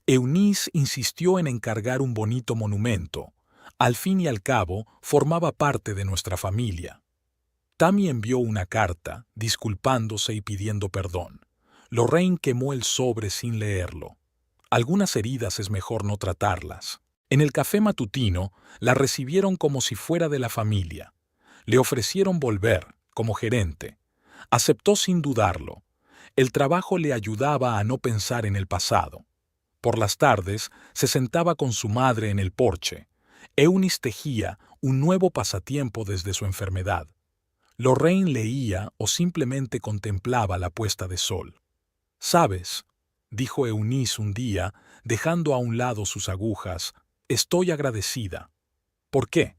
Eunice insistió en encargar un bonito monumento. Al fin y al cabo, formaba parte de nuestra familia. Tammy envió una carta, disculpándose y pidiendo perdón. Lorraine quemó el sobre sin leerlo. Algunas heridas es mejor no tratarlas. En el café matutino, la recibieron como si fuera de la familia. Le ofrecieron volver, como gerente. Aceptó sin dudarlo. El trabajo le ayudaba a no pensar en el pasado. Por las tardes, se sentaba con su madre en el porche. Eunice tejía un nuevo pasatiempo desde su enfermedad. Lorraine leía o simplemente contemplaba la puesta de sol. «¿Sabes?», dijo Eunice un día, dejando a un lado sus agujas, «estoy agradecida». ¿Por qué?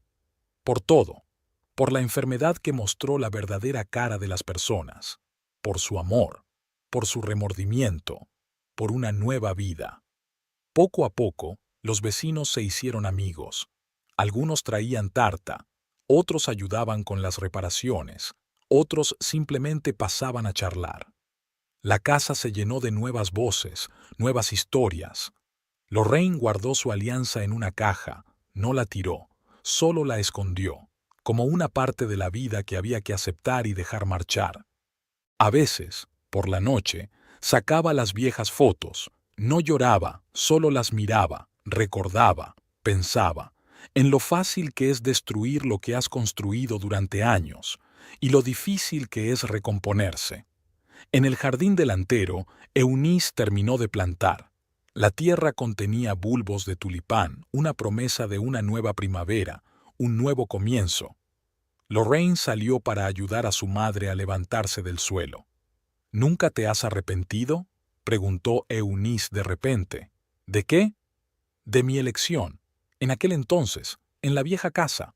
Por todo. Por la enfermedad que mostró la verdadera cara de las personas. Por su amor. Por su remordimiento. Por una nueva vida. Poco a poco, los vecinos se hicieron amigos. Algunos traían tarta, otros ayudaban con las reparaciones, otros simplemente pasaban a charlar. La casa se llenó de nuevas voces, nuevas historias. Lorraine guardó su alianza en una caja, no la tiró, solo la escondió, como una parte de la vida que había que aceptar y dejar marchar. A veces, por la noche, sacaba las viejas fotos, no lloraba, solo las miraba, recordaba, pensaba, en lo fácil que es destruir lo que has construido durante años, y lo difícil que es recomponerse. En el jardín delantero, Eunice terminó de plantar. La tierra contenía bulbos de tulipán, una promesa de una nueva primavera, un nuevo comienzo. Lorraine salió para ayudar a su madre a levantarse del suelo. «¿Nunca te has arrepentido?», preguntó Eunice de repente. «¿De qué?». «De mi elección. En aquel entonces, en la vieja casa».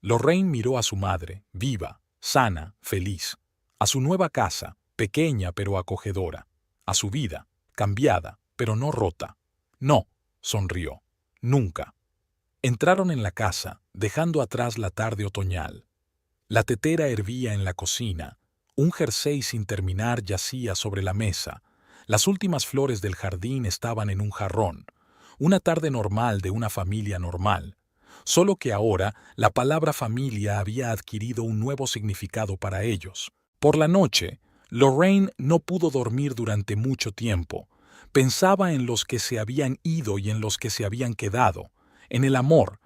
Lorraine miró a su madre, viva, sana, feliz. A su nueva casa, pequeña pero acogedora. A su vida, cambiada, pero no rota. «No», sonrió. «Nunca». Entraron en la casa, dejando atrás la tarde otoñal. La tetera hervía en la cocina. Un jersey sin terminar yacía sobre la mesa. Las últimas flores del jardín estaban en un jarrón. Una tarde normal de una familia normal. Solo que ahora la palabra familia había adquirido un nuevo significado para ellos. Por la noche, Lorraine no pudo dormir durante mucho tiempo. Pensaba en los que se habían ido y en los que se habían quedado. En el amor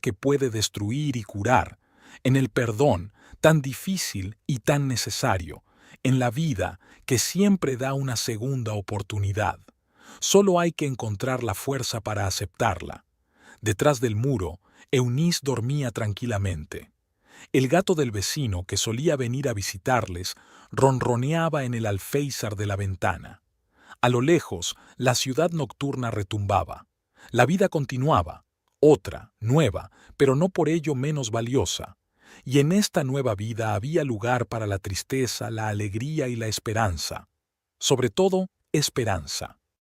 que puede destruir y curar. En el perdón, tan difícil y tan necesario. en la vida que siempre da una segunda oportunidad. Solo hay que encontrar la fuerza para aceptarla. Detrás del muro, Eunice dormía tranquilamente. El gato del vecino, que solía venir a visitarles, ronroneaba en el alféizar de la ventana. A lo lejos, la ciudad nocturna retumbaba. La vida continuaba, otra, nueva, pero no por ello menos valiosa. Y en esta nueva vida había lugar para la tristeza, la alegría y la esperanza. Sobre todo, esperanza.